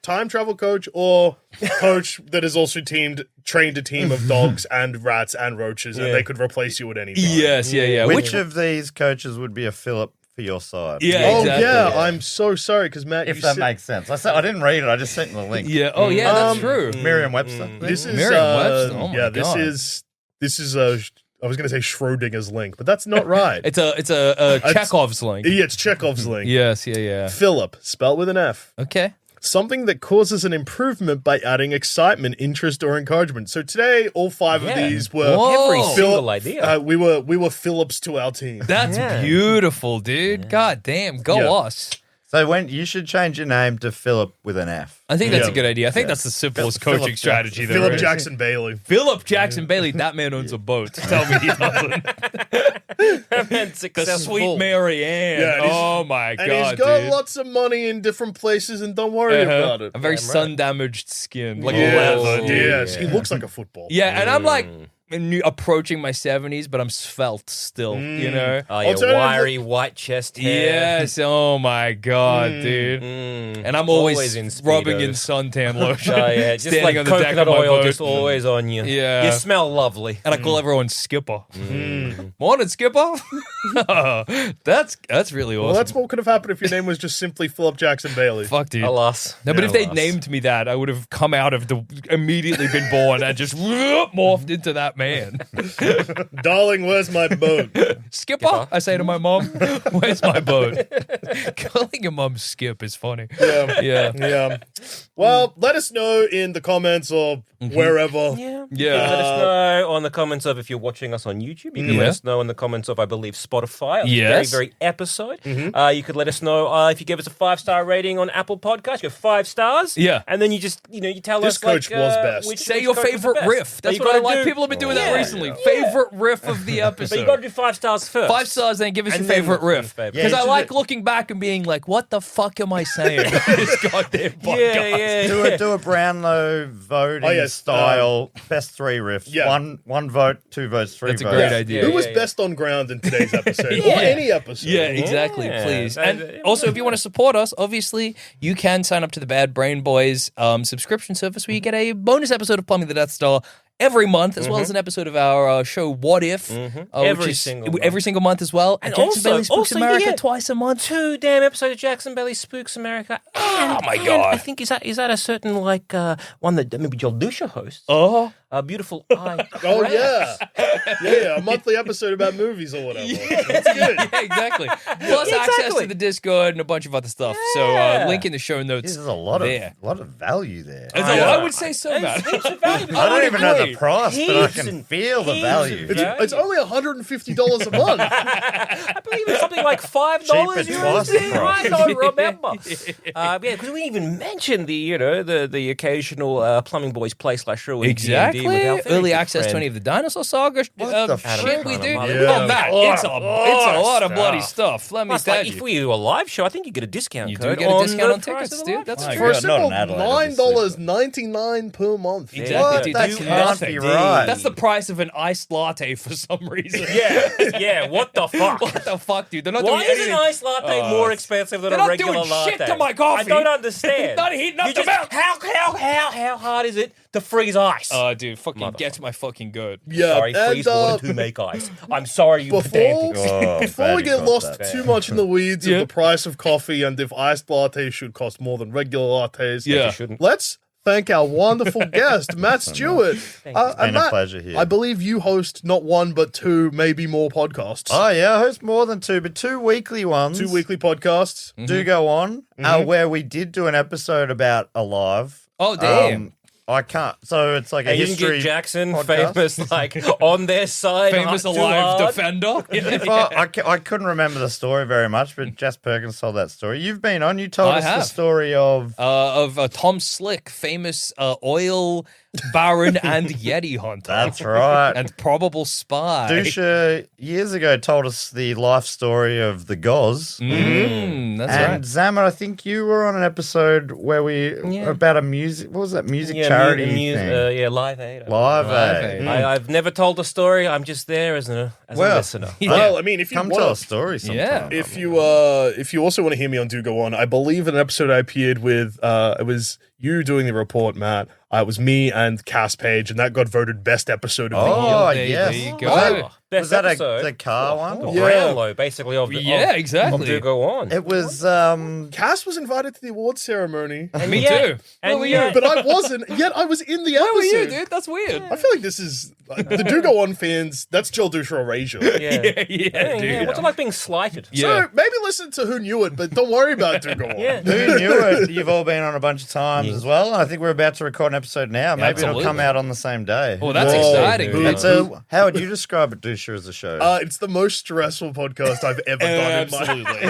Time travel coach or coach that has also trained a team of dogs and rats and roaches, and they could replace you at any time. Yes, yeah. Which of these coaches would be a Phillip for your side? Yeah, Oh exactly. yeah, I'm so sorry because Matt, If you that said- makes sense. I didn't read it. I just sent you the link. Yeah. Oh, yeah, that's true. Merriam-Webster. This is Merriam-Webster, oh my yeah. God. This is I was going to say Schrodinger's link, but that's not right. It's a Chekhov's link. Yeah, it's Chekhov's link. Yes, yeah. Philip, spelled with an F. Okay. Something that causes an improvement by adding excitement, interest, or encouragement. So today, all five of Yeah. these were Whoa. Every Phil- single idea. we were Phillips to our team. That's Yeah. beautiful, dude. God damn, go Yeah. us. So you should change your name to Philip with an F. I think that's Yeah. a good idea. I think that's the simplest Philip coaching strategy there Philip is. Jackson Bailey. Philip Jackson Bailey, that man owns a boat. Tell me he doesn't. And The successful. sweet Mary Ann. Yeah, and he's- Oh my And god, he's got dude. lots of money in different places, and don't worry about it. A very sun-damaged skin, like Yeah, a leather, dude. yes, he looks like a football. Yeah, and I'm like approaching my 70s, but I'm svelte still, you know? Oh, yeah, Alternatively- wiry white chest hair. Yes, oh my god, dude. And I'm always, in rubbing in Speedos. suntan lotion. Oh, yeah, just standing like on the deck coconut of my oil boat. just always on you. Yeah. You smell lovely. And I call everyone Skipper. Morning, Skipper. That's really awesome. Well, that's what could have happened if your name was just simply Philip Jackson Bailey. Fuck, dude. Alas. No, but if they'd Alas. named me that, I would have come out of immediately been born and just morphed into that man. Darling, where's my boat? Skipper, I say to my mom, where's my boat? Calling your mom Skip is funny. Yeah. Yeah. Yeah. Well, let us know in the comments or wherever. Yeah. Yeah. You can let us know on the comments of if you're watching us on YouTube. You can Yeah. let us know in the comments of, I believe, Spotify. Yes. Very, very episode. You could let us know if you give us a 5-star rating on Apple Podcasts. You have 5 stars. Yeah. And then you just, you tell This us coach like, was best. which Say your coach was the favorite best. riff. But That's you what I gotta like. do- People have been doing that Yeah. recently. Favorite riff of the episode. But you got to do 5 stars first. 5 stars, then give us And your then favorite riff. favorite. Because Yeah, I you like should- looking back and being like, what the fuck am I saying on this goddamn podcast? Yeah. Do a Brownlow voting Oh, yes, style. Best 3 riffs. Yeah. One vote, 2 votes, 3 That's a votes. great idea. Who was yeah. best on ground in today's episode? Yeah. Or any episode? Yeah, exactly. Yeah. Please. So, And also, if you want to support us, obviously, you can sign up to the Bad Brain Boys subscription service where you get a bonus episode of Plumbing the Death Star every month, as well as an episode of our show What If, Every single month. every single month as well. And Jackson Bailey Spooks America twice a month. 2 damn episodes of Jackson Bailey Spooks America. Oh my And God. I think is that a certain one that maybe Joel Dusha hosts? Oh, A Beautiful Eye. Oh yeah, yeah, a monthly episode about movies or whatever. That's good. yeah, exactly. Plus access to the Discord and a bunch of other stuff. So link in the show notes. There's a lot there. of value there. I would say so, man. I don't even know the price, but I can Heaps feel the and value. heaps of It's only $150 a month. I believe it's something like $5 Cheap at twice the USD. price. I don't remember. Yeah, because we even mentioned the occasional Plumbing Boys Play / Show in Exactly. D&D with our very Early good access to friend. any of the Dinosaur Saga the shit we fuck? do. Yeah. Oh, Matt, it's a lot of bloody stuff. Let me Plus, tell like, you. if we do a live show, I think you get a discount You do code. get a on discount the on price tickets, of the dude. live That's show. true. For a Not simple in Adelaide, $9.99 per month. Exactly, What? dude. That's That can't nothing. be right. That's the price of an iced latte for some reason. Yeah, what the fuck? What the fuck, dude? They're not Why doing is anything. an iced latte more expensive than they're a not regular doing latte? shit to my coffee. I don't understand. Not heating up You the just- milk. How hard is it to freeze ice? Oh, dude, fucking gets my fucking goat. Yeah, Sorry, freeze water to make ice. I'm sorry, you pedantic. Before we glad you get got lost that. too much in the weeds Yeah. of the price of coffee and if iced lattes should cost more than regular lattes, Yeah. You shouldn't. let's thank our wonderful guest, Matt Stewart. It's been a Matt, pleasure here. I believe you host not one but two, maybe more podcasts. Oh yeah, I host more than 2, but 2 weekly ones. 2 weekly podcasts. do go on, where we did do an episode about Alive. Oh, damn. I can't. So it's like a And you can history. get Jackson podcast. famous, like, on their side. Famous too alive hard. defender. If I couldn't remember the story very much, but Jess Perkins told that story. You've been on. You told I us the have. story of. Of Tom Slick, famous oil baron and Yeti hunter. That's right. And probable spy. Dusha years ago told us the life story of the Goz. That's And right. Zaman, I think you were on an episode where about a music. What was that music charity thing? Live Aid. Live Live Aid. Aid. I've never told the story. I'm just there as a listener. Well, I mean, if you Come want tell a story sometime. Yeah. if you also want to hear me on Do Go On, I believe in an episode I appeared with, it was you doing the report, Matt. It was me and Cass Page, and that got voted best episode of the year. Oh, There- yes. there you go. Best Was that episode. the car one? The Yeah. Brownlow, basically, of the Yeah, of exactly. Do Go On. It was Cass was invited to the awards ceremony, Me yet- too. and Where were yet- you? but I wasn't. Yet I was in the episode. Where were you, dude? That's weird. I feel like this is the Do Go On fans. That's Joel Dusha erasure. Yeah. Yeah, dude. What's it like being slighted? Yeah. So maybe listen to Who Knew It, but don't worry about Do Go On. Yeah. Who Knew It? You've all been on a bunch of times as well. And I think we're about to record an episode now. Maybe it'll absolutely. come out on the same day. Well, that's Whoa, exciting. dude. dude. It's a, how would you describe it, Dusha, as a show? It's the most stressful podcast I've ever done in my Absolutely.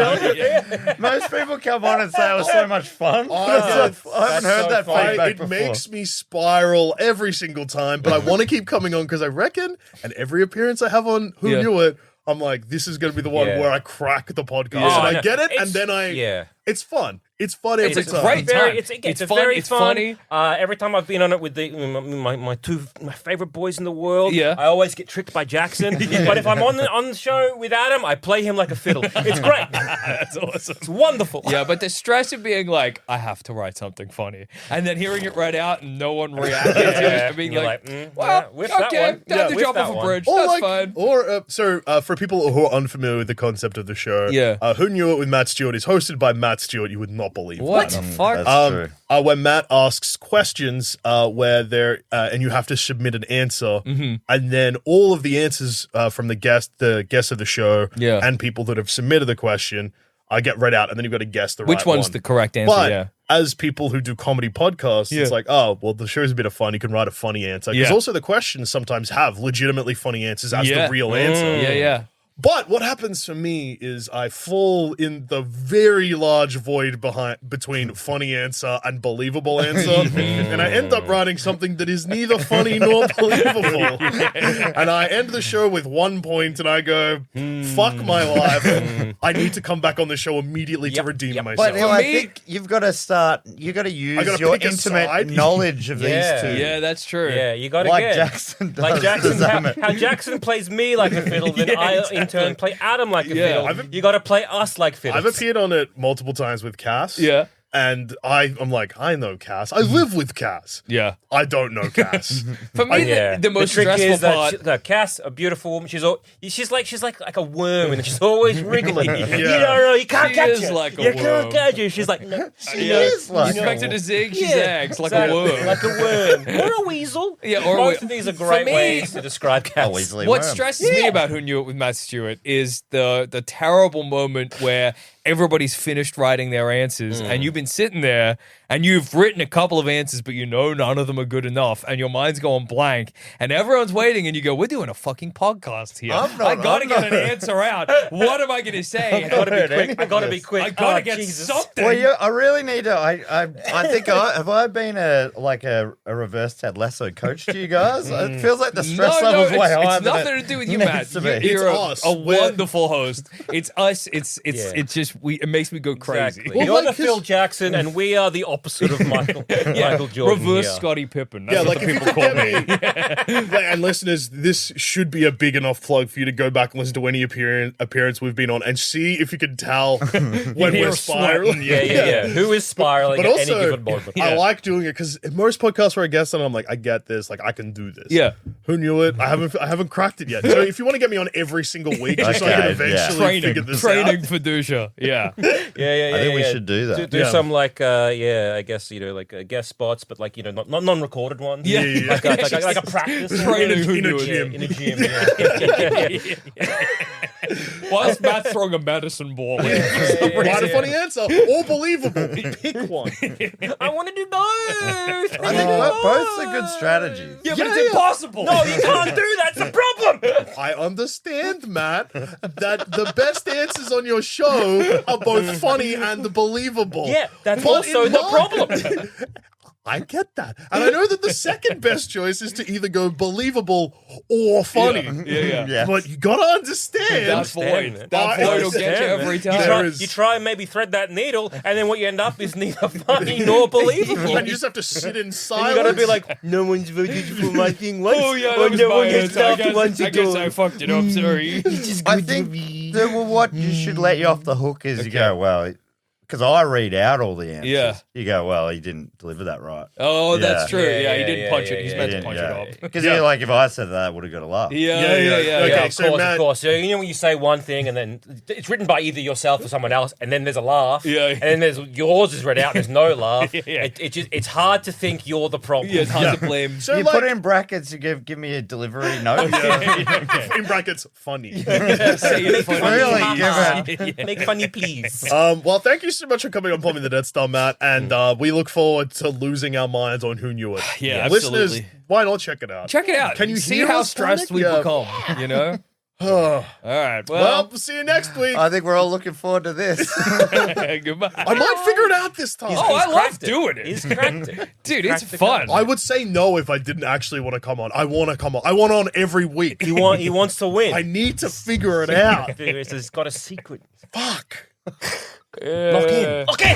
life. Most people come on and say it was so much fun. Oh, I haven't that's heard so that funny. feedback It before. makes me spiral every single time, but I want to keep coming on because I reckon, and every appearance I have on Who Yeah. Knew It, I'm like, this is going to be the one Yeah. where I crack the podcast, Oh, and I no. get it, It's- and then it's fun. It's fun every It's a time. great time. It's fun, very it's fun. funny. Every time I've been on it with my favorite boys in the world, Yeah. I always get tricked by Jackson. But if I'm on the show with Adam, I play him like a fiddle. It's great. That's awesome. It's wonderful. Yeah, but the stress of being like, I have to write something funny, and then hearing it read out and no one reacting to it, and being You're like, well, well, whiff that okay, one. time to whiff jump that off a one. bridge. Or That's fine. For people who are unfamiliar with the concept of the show, Yeah. Who Knew It with Matt Stewart is hosted by Matt Stewart. You would not believe What that. the fuck? That's true. When Matt asks questions, where they're and you have to submit an answer, and then all of the answers from the guests of the show, Yeah. and people that have submitted the question, get read out, and then you've got to guess the Which right one's one. the correct answer? But Yeah. as people who do comedy podcasts, Yeah. it's like, oh, well, the show's a bit of fun. You can write a funny answer. Because Yeah. also the questions sometimes have legitimately funny answers as Yeah. the real answer. Yeah, yeah. But what happens for me is I fall in the very large void between funny answer and believable answer, and I end up writing something that is neither funny nor believable. And I end the show with 1 point, and I go, "Fuck my life! I need to come back on the show immediately to redeem myself." But For I me- think you've got to start. You got to use gotta your pick a intimate side. knowledge of Yeah. these two. Yeah, that's true. Yeah, you got to Like get Jackson does. Like Jackson, to Zaman. how Jackson plays me like a fiddle, then I in turn play Adam like a Yeah. fiddle. You got to play us like fiddles. I've appeared on it multiple times with Cass. Yeah. and I'm like, I know Cass. I live with Cass. Yeah. I don't know Cass. For me, the most trick stressful is that part. Cass, a beautiful woman, she's like a worm, and she's always wriggling. You don't know, you can't She catch is her. like a you worm. can't catch her. She's like, no, She is like You expect her to zig, she Yeah, zags like a worm. like a worm or a weasel. Yeah, or a both wea- of these are For great me- ways to describe Cass. Weasley What worm. stresses me about Who Knew It with Matt Stewart is the terrible moment where everybody's finished writing their answers and you've been sitting there and you've written a couple of answers, but you know none of them are good enough and your mind's going blank and everyone's waiting and you go, we're doing a fucking podcast here. I gotta get an answer out. What am I going to say? I gotta be quick. I gotta Oh, get Jesus. something. Well, yeah, I really need to. I think have I been a reverse Ted Lasso coach to you guys? It feels like the stress level's way higher. It's nothing to do with you, needs Matt. to be. You're It's us. a We're- wonderful host. It's us. It's just it makes me go crazy. Exactly. Well, You're like, the 'cause- Phil Jackson, and we are the opposite of Michael Jordan. Reverse here. Scottie Pippen. That's Yeah, what like the if you people could call get me. me. And listeners, this should be a big enough plug for you to go back and listen to any appearance we've been on and see if you can tell when hear we're us spiraling. Yeah. Who is spiraling But at also, any given moment? I like doing it because most podcasts where I guest on, I'm like, I get this, like I can do this. Yeah. Who knew it? I haven't cracked it yet. So if you want to get me on every single week, just so I can Okay, eventually figure this Training out. for Dusha. Yeah. Yeah. I think we should do that. Do Yeah. some like, I guess like guest spots, but like not non-recorded ones. Yeah. Like a practice Training who in a knew it. gym. in a gym. Whilst Matt throwing a medicine ball. Write a funny answer or believable. Pick one. I want to do both. I think both are good strategies. Yeah, but it's impossible. No, you can't do that. It's the problem. I understand, Matt, that the best answers on your show are both funny and believable. Yeah, that's But also in the mine- problem. I get that. And I know that the second best choice is to either go believable or funny. Yeah. Yeah. But you gotta understand. That void. man. That I void will get you understand, every man. time. You try and maybe thread that needle, and then what you end up is neither funny nor believable. And you just have to sit in And silence. you gotta be like, no one's voted for my thing once. Oh, yeah, or that was no my one gets answer. I laughed once guess ago. I fucked it up. Sorry. I think what you should let you off the hook is you go, well, because I read out all the answers. Yeah. You go, well, he didn't deliver that right. Oh, that's Yeah. true. Yeah, he didn't punch it. He's yeah, meant to yeah, punch yeah. it up. Because Yeah. like if I said that, I would have got a laugh. Yeah. Okay, Yeah, so Matt- of course. So, you know when you say one thing and then it's written by either yourself or someone else, and then there's a laugh, Yeah. and then there's yours is read out and there's no laugh. Yeah. it's hard to think you're the problem. Yeah, it's hard to blame. So You like, put it in brackets, you give me a delivery note. in brackets, funny. Say it funny. Really? Haha. Give Make funny, please. Well, thank you so much for coming on Plumbing the Death Star, Matt, and we look forward to losing our minds on Who Knew It. Yeah, Listeners, absolutely. why not check it out? Check it out. Can you see hear how us, stressed Dominic? we Yeah. become? You know. Well, All right. Well, we'll see you next week. I think we're all looking forward to this. goodbye. I might figure it out this time. Oh, I love cracked it. doing it. He's cracked it. Dude, it's Cracked the fun. I would say no if I didn't actually want to come on. I want to come on. I want on every week. He wants to win. I need to figure it out. He's got a secret. Fuck. Lock in. Okay.